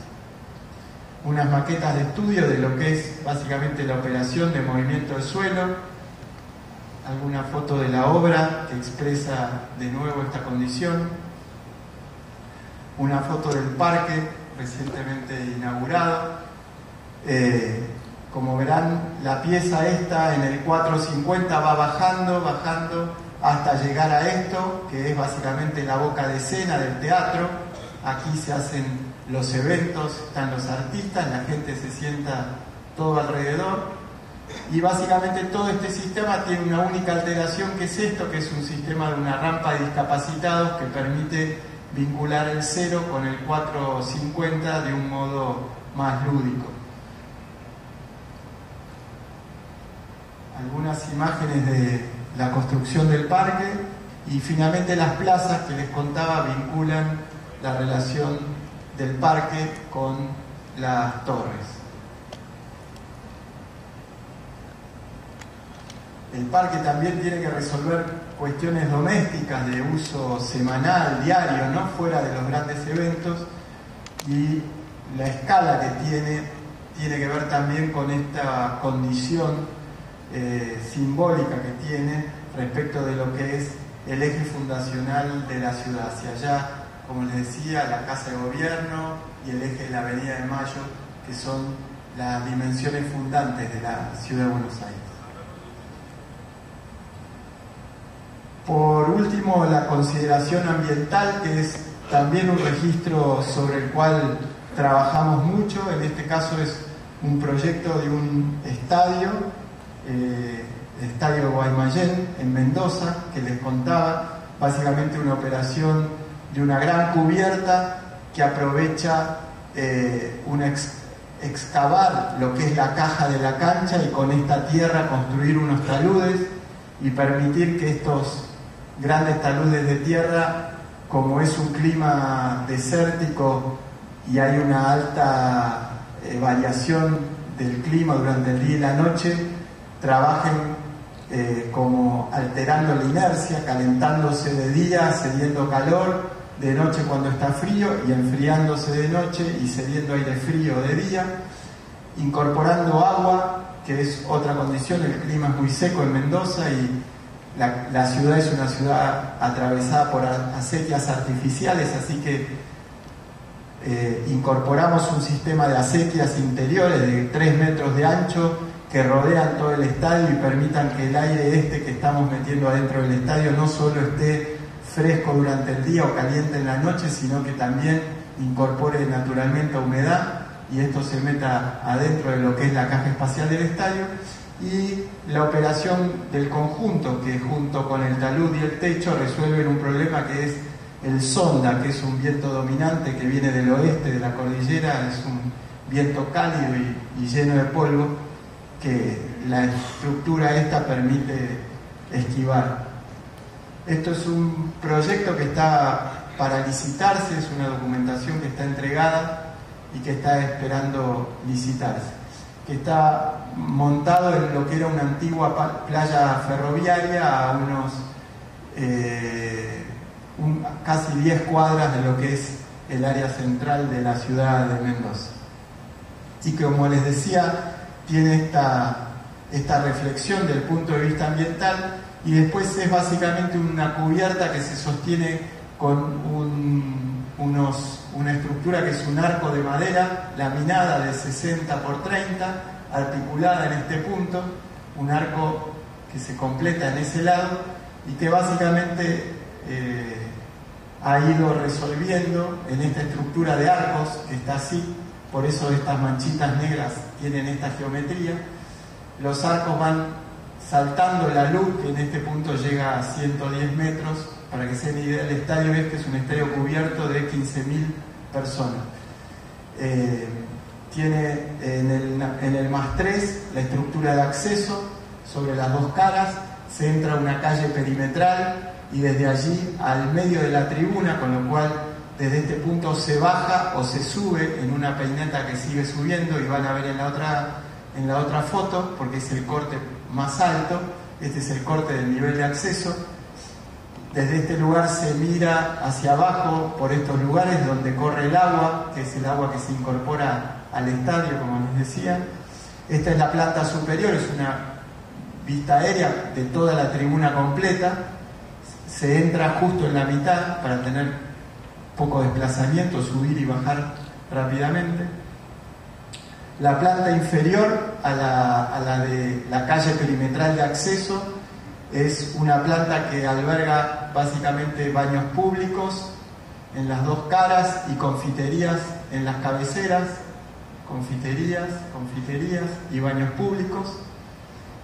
Unas maquetas de estudio de lo que es básicamente la operación de movimiento del suelo, alguna foto de la obra que expresa de nuevo esta condición, una foto del parque recientemente inaugurado. Como verán, la pieza esta en el 450 va bajando hasta llegar a esto, que es básicamente la boca de escena del teatro. Aquí se hacen los eventos, están los artistas, la gente se sienta todo alrededor. Y básicamente todo este sistema tiene una única alteración, que es esto, que es un sistema de una rampa de discapacitados que permite vincular el 0 con el 450 de un modo más lúdico. algunas imágenes de la construcción del parque y finalmente las plazas que les contaba vinculan la relación del parque con las torres. El parque también tiene que resolver cuestiones domésticas de uso semanal, diario, ¿no? Fuera de los grandes eventos, y la escala que tiene que ver también con esta condición simbólica que tiene respecto de lo que es el eje fundacional de la ciudad. Hacia allá, como les decía, la Casa de Gobierno y el eje de la Avenida de Mayo, que son las dimensiones fundantes de la ciudad de Buenos Aires. Por último, la consideración ambiental, que es también un registro sobre el cual trabajamos mucho. En este caso es un proyecto de un estadio, el Estadio Guaymallén en Mendoza, que les contaba, básicamente una operación de una gran cubierta que aprovecha excavar lo que es la caja de la cancha y con esta tierra construir unos taludes y permitir que estos grandes taludes de tierra, como es un clima desértico y hay una alta variación del clima durante el día y la noche, trabajen como alterando la inercia, calentándose de día, cediendo calor, de noche cuando está frío y enfriándose de noche y cediendo aire frío de día, incorporando agua, que es otra condición. El clima es muy seco en Mendoza y la ciudad es una ciudad atravesada por acequias artificiales, así que incorporamos un sistema de acequias interiores de 3 metros de ancho que rodean todo el estadio y permitan que el aire que estamos metiendo adentro del estadio no solo esté fresco durante el día o caliente en la noche, sino que también incorpore naturalmente humedad y esto se meta adentro de lo que es la caja espacial del estadio. Y la operación del conjunto, que junto con el talud y el techo resuelven un problema que es el sonda, que es un viento dominante que viene del oeste de la cordillera, es un viento cálido y lleno de polvo que la estructura esta permite esquivar. Esto es un proyecto que está para licitarse, es una documentación que está entregada y que está esperando licitarse, que está montado en lo que era una antigua playa ferroviaria a unos casi 10 cuadras de lo que es el área central de la ciudad de Mendoza. Y como les decía, tiene esta reflexión del punto de vista ambiental y después es básicamente una cubierta que se sostiene con una estructura que es un arco de madera laminada de 60 por 30, articulada en este punto, un arco que se completa en ese lado y que básicamente ha ido resolviendo en esta estructura de arcos que está así, por eso estas manchitas negras tienen esta geometría. Los arcos van saltando la luz, que en este punto llega a 110 metros, para que se den idea. El estadio es un estadio cubierto de 15.000 personas. Tiene en el más 3 la estructura de acceso, sobre las dos caras se entra a una calle perimetral y desde allí al medio de la tribuna, con lo cual desde este punto se baja o se sube en una peineta que sigue subiendo, y van a ver en la otra foto, porque es el corte más alto. Este es el corte del nivel de acceso. Desde este lugar se mira hacia abajo por estos lugares donde corre el agua, que es el agua que se incorpora al estadio, como les decía. Esta es la planta superior, es una vista aérea de toda la tribuna completa. Se entra justo en la mitad para tener poco desplazamiento, subir y bajar rápidamente. La planta inferior a la de la calle perimetral de acceso es una planta que alberga básicamente baños públicos en las dos caras y confiterías en las cabeceras, confiterías y baños públicos,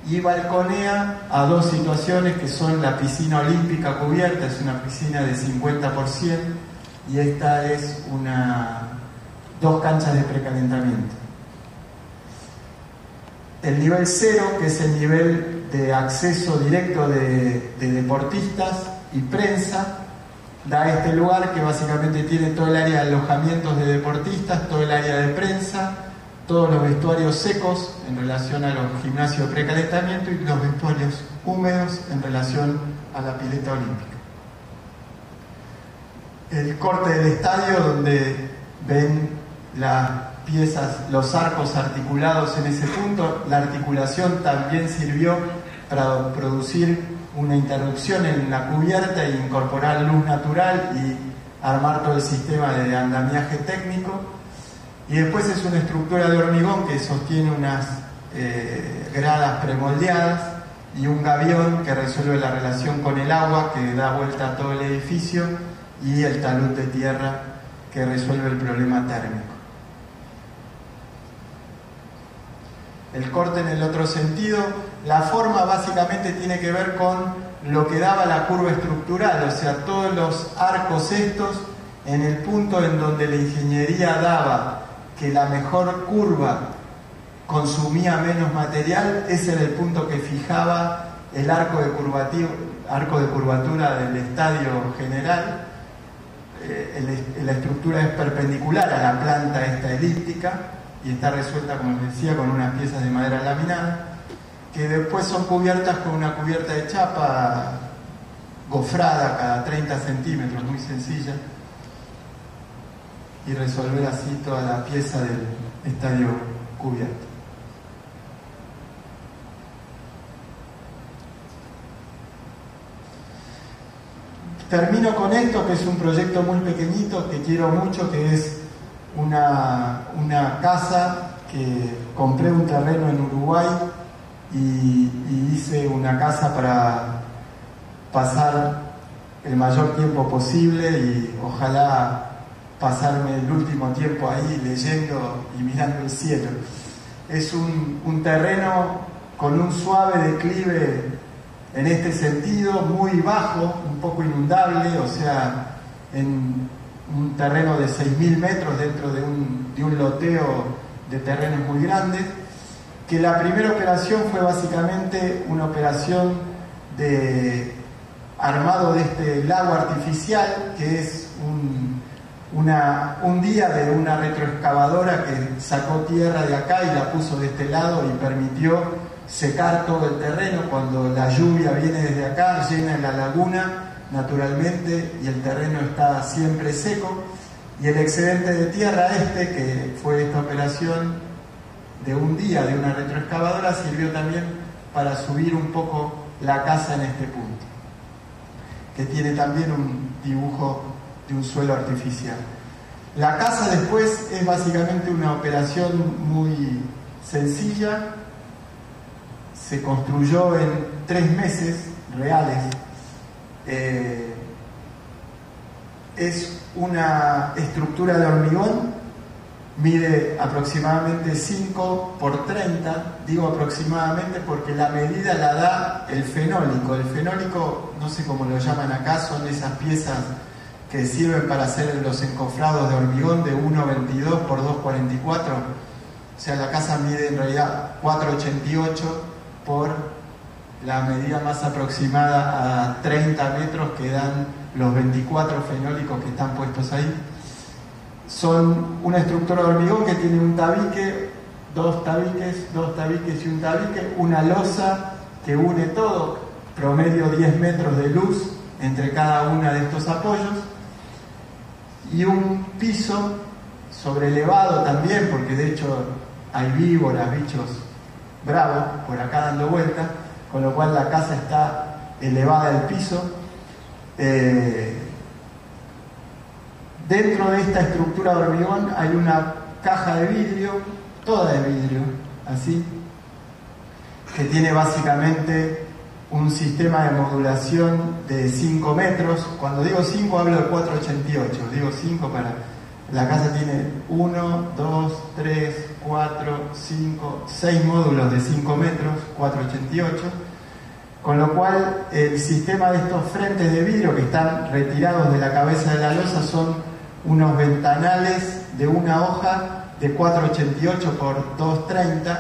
y balconea a dos situaciones que son la piscina olímpica cubierta, es una piscina de 50%, y esta es dos canchas de precalentamiento. El nivel 0, que es el nivel de acceso directo de deportistas y prensa da este lugar, que básicamente tiene todo el área de alojamientos de deportistas, todo el área de prensa, todos los vestuarios secos en relación a los gimnasios de precalentamiento y los vestuarios húmedos en relación a la pileta olímpica. El corte del estadio, donde ven las piezas, los arcos articulados en ese punto, la articulación también sirvió para producir una interrupción en la cubierta e incorporar luz natural y armar todo el sistema de andamiaje técnico. Y después es una estructura de hormigón que sostiene unas gradas premoldeadas y un gavión que resuelve la relación con el agua, que da vuelta a todo el edificio, y el talud de tierra que resuelve el problema térmico. El corte en el otro sentido, la forma básicamente tiene que ver con lo que daba la curva estructural, o sea, todos los arcos estos, en el punto en donde la ingeniería daba que la mejor curva consumía menos material, ese era el punto que fijaba el arco de curvatura del estadio general. La estructura es perpendicular a la planta esta elíptica y está resuelta, como les decía, con unas piezas de madera laminada que después son cubiertas con una cubierta de chapa gofrada cada 30 centímetros, muy sencilla, y resolver así toda la pieza del estadio cubierto. Termino con esto, que es un proyecto muy pequeñito que quiero mucho, que es una casa que compré un terreno en Uruguay y hice una casa para pasar el mayor tiempo posible y ojalá pasarme el último tiempo ahí leyendo y mirando el cielo. Es un terreno con un suave declive en este sentido, muy bajo, un poco inundable, o sea, en un terreno de 6.000 metros dentro de un loteo de terrenos muy grandes, que la primera operación fue básicamente una operación de armado de este lago artificial, que es un día de una retroexcavadora que sacó tierra de acá y la puso de este lado y permitió secar todo el terreno. Cuando la lluvia viene desde acá, llena la laguna naturalmente y el terreno está siempre seco, y el excedente de tierra que fue esta operación de un día de una retroexcavadora, sirvió también para subir un poco la casa en este punto, que tiene también un dibujo de un suelo artificial. La casa después es básicamente una operación muy sencilla, se construyó en 3 meses reales. Es una estructura de hormigón, mide aproximadamente 5 por 30, digo aproximadamente porque la medida la da el fenólico. El fenólico, no sé cómo lo llaman acá, son esas piezas que sirven para hacer los encofrados de hormigón de 1,22 por 2,44. O sea, la casa mide en realidad 4,88 por la medida más aproximada a 30 metros que dan los 24 fenólicos que están puestos ahí. Son una estructura de hormigón que tiene un tabique, dos tabiques y un tabique, una losa que une todo, promedio 10 metros de luz entre cada una de estos apoyos, y un piso sobrelevado también, porque de hecho hay víboras, bichos bravos por acá dando vuelta, con lo cual la casa está elevada del piso. Dentro de esta estructura de hormigón hay una caja de vidrio, toda de vidrio, así, que tiene básicamente un sistema de modulación de 5 metros. Cuando digo 5 hablo de 4,88, digo 5 para... La casa tiene 1, 2, 3, 4, 5, 6 módulos de 5 metros, 4,88, con lo cual el sistema de estos frentes de vidrio que están retirados de la cabeza de la losa son unos ventanales de una hoja de 4,88 por 2,30,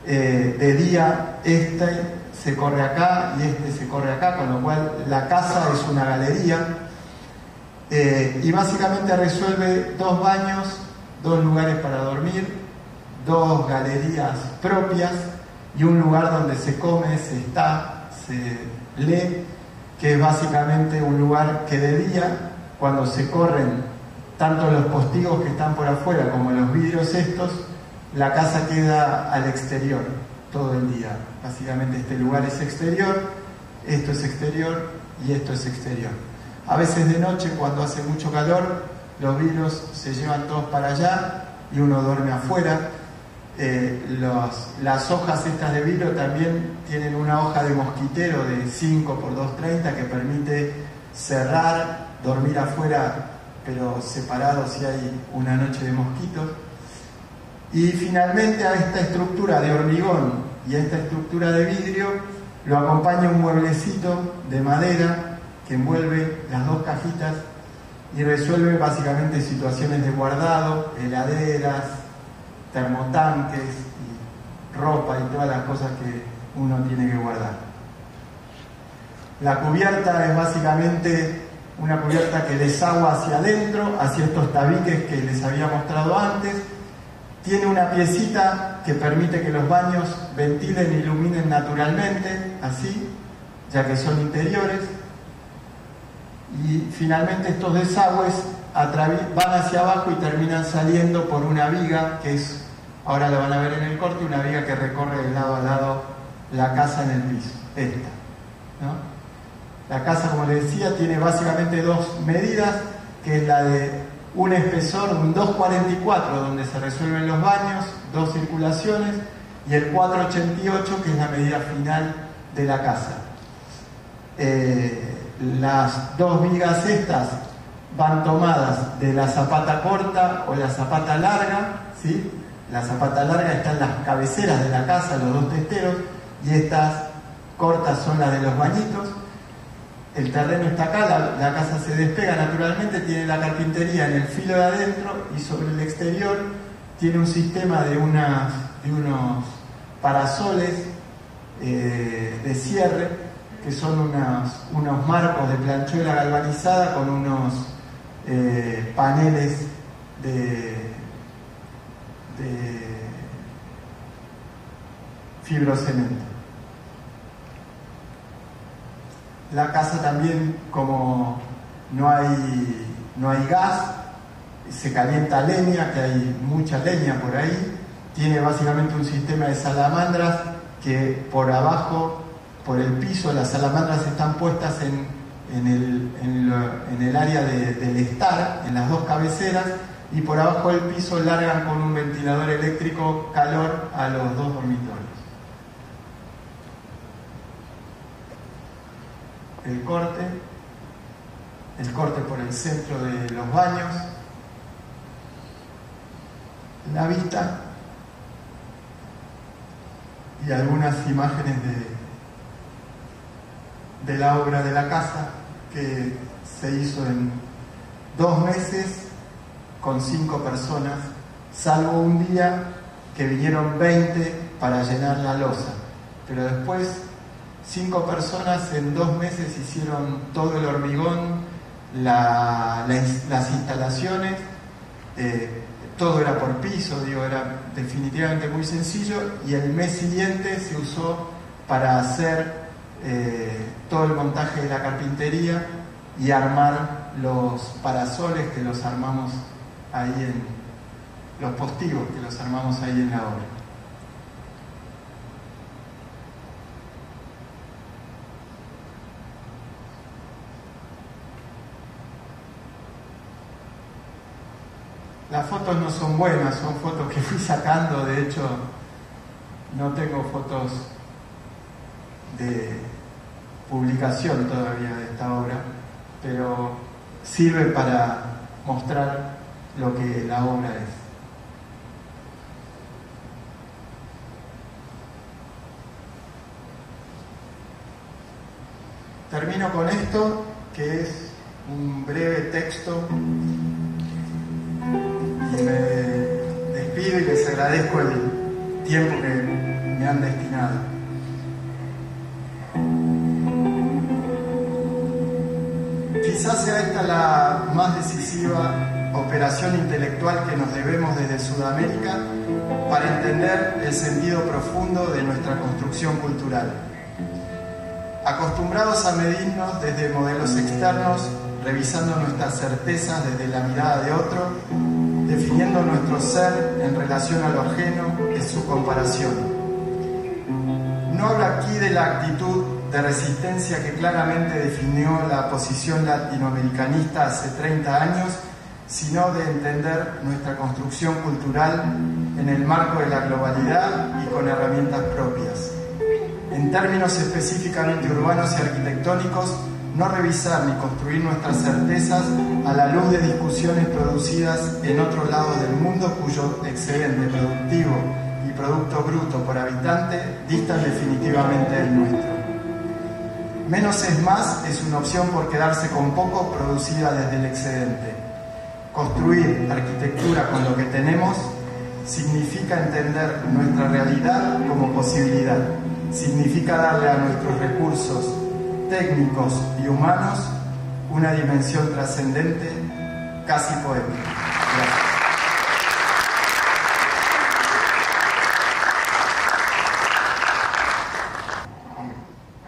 de día se corre acá y este se corre acá, con lo cual la casa es una galería. Y básicamente resuelve 2 baños, 2 lugares para dormir, 2 galerías propias y un lugar donde se come, se está, se lee, que es básicamente un lugar que de día, cuando se corren tanto los postigos que están por afuera como los vidrios estos, la casa queda al exterior todo el día. Básicamente este lugar es exterior, esto es exterior y esto es exterior. A veces de noche, cuando hace mucho calor, los vidrios se llevan todos para allá y uno duerme afuera. Las hojas estas de vidrio también tienen una hoja de mosquitero de 5 por 2,30 que permite cerrar, dormir afuera, pero separado si hay una noche de mosquitos. Y finalmente a esta estructura de hormigón y a esta estructura de vidrio lo acompaña un mueblecito de madera que envuelve las 2 cajitas y resuelve básicamente situaciones de guardado, heladeras, termotanques, y ropa y todas las cosas que uno tiene que guardar. La cubierta es básicamente una cubierta que desagua hacia adentro, hacia estos tabiques que les había mostrado antes. Tiene una piecita que permite que los baños ventilen e iluminen naturalmente, así, ya que son interiores. Y finalmente estos desagües van hacia abajo y terminan saliendo por una viga, que es, ahora lo van a ver en el corte, una viga que recorre de lado a lado la casa en el piso, esta, ¿no? La casa, como les decía, tiene básicamente 2 medidas, que es la de un espesor, un 2,44, donde se resuelven los baños, 2 circulaciones, y el 4,88, que es la medida final de la casa. Las 2 vigas estas van tomadas de la zapata corta o la zapata larga, ¿sí? La zapata larga está en las cabeceras de la casa, los 2 testeros, y estas cortas son las de los bañitos. El terreno está acá, la casa se despega naturalmente, tiene la carpintería en el filo de adentro y sobre el exterior tiene un sistema de unos parasoles de cierre, que son unos marcos de planchuela galvanizada con unos paneles de fibrocemento. La casa también, como no hay gas, se calienta leña, que hay mucha leña por ahí. Tiene básicamente un sistema de salamandras que por abajo, por el piso, las salamandras están puestas en el área del estar, en las 2 cabeceras, y por abajo del piso largan con un ventilador eléctrico calor a los 2 dormitorios. El corte por el centro de los baños, la vista y algunas imágenes de la obra de la casa, que se hizo en 2 meses con 5 personas, salvo un día que vinieron 20 para llenar la losa, pero después 5 personas en 2 meses hicieron todo el hormigón, las instalaciones, todo era por piso, era definitivamente muy sencillo, y el mes siguiente se usó para hacer todo el montaje de la carpintería y armar los parasoles que los armamos ahí los postigos que los armamos ahí en la obra. Las fotos no son buenas, son fotos que fui sacando, de hecho no tengo fotos de publicación todavía de esta obra, pero sirve para mostrar lo que la obra es. Termino con esto, que es un breve texto. Y me despido y les agradezco el tiempo que me han destinado. Quizás sea esta la más decisiva operación intelectual que nos debemos desde Sudamérica para entender el sentido profundo de nuestra construcción cultural. Acostumbrados a medirnos desde modelos externos, revisando nuestras certezas desde la mirada de otro, definiendo nuestro ser en relación a lo ajeno en su comparación. No hablo aquí de la actitud de resistencia que claramente definió la posición latinoamericanista hace 30 años, sino de entender nuestra construcción cultural en el marco de la globalidad y con herramientas propias. En términos específicamente urbanos y arquitectónicos, no revisar ni construir nuestras certezas a la luz de discusiones producidas en otros lados del mundo cuyo excedente productivo y producto bruto por habitante distan definitivamente del nuestro. Menos es más es una opción por quedarse con poco producida desde el excedente. Construir arquitectura con lo que tenemos significa entender nuestra realidad como posibilidad. Significa darle a nuestros recursos técnicos y humanos una dimensión trascendente, casi poética. Gracias.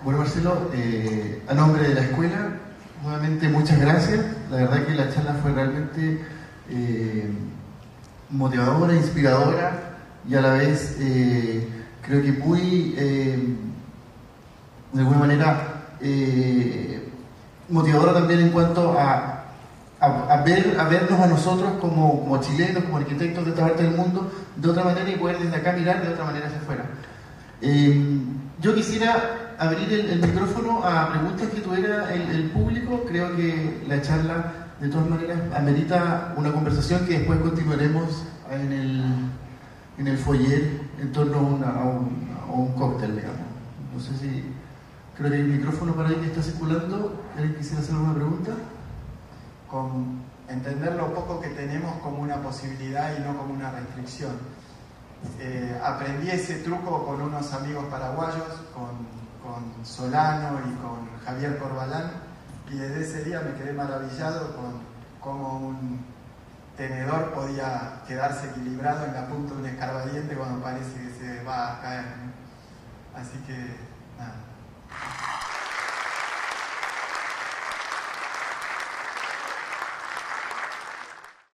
Bueno, Marcelo, a nombre de la escuela, nuevamente muchas gracias. La verdad que la charla fue realmente motivadora, inspiradora y a la vez creo que muy, de alguna manera, motivadora también en cuanto a vernos a nosotros como chilenos, como arquitectos de esta parte del mundo, de otra manera y poder desde acá mirar de otra manera hacia afuera. Yo quisiera abrir el micrófono a preguntas que tuviera el público. Creo que la charla, de todas maneras, amerita una conversación que después continuaremos en el foyer en torno a un cóctel, digamos. No sé si... Creo que hay un micrófono para ahí que está circulando. ¿Alguien quisiera hacer alguna pregunta? Con entender lo poco que tenemos como una posibilidad y no como una restricción. Aprendí ese truco con unos amigos paraguayos, con Solano y con Javier Corbalán, y desde ese día me quedé maravillado con cómo un tenedor podía quedarse equilibrado en la punta de un escarbadiente cuando parece que se va a caer, ¿no? Así que, nada.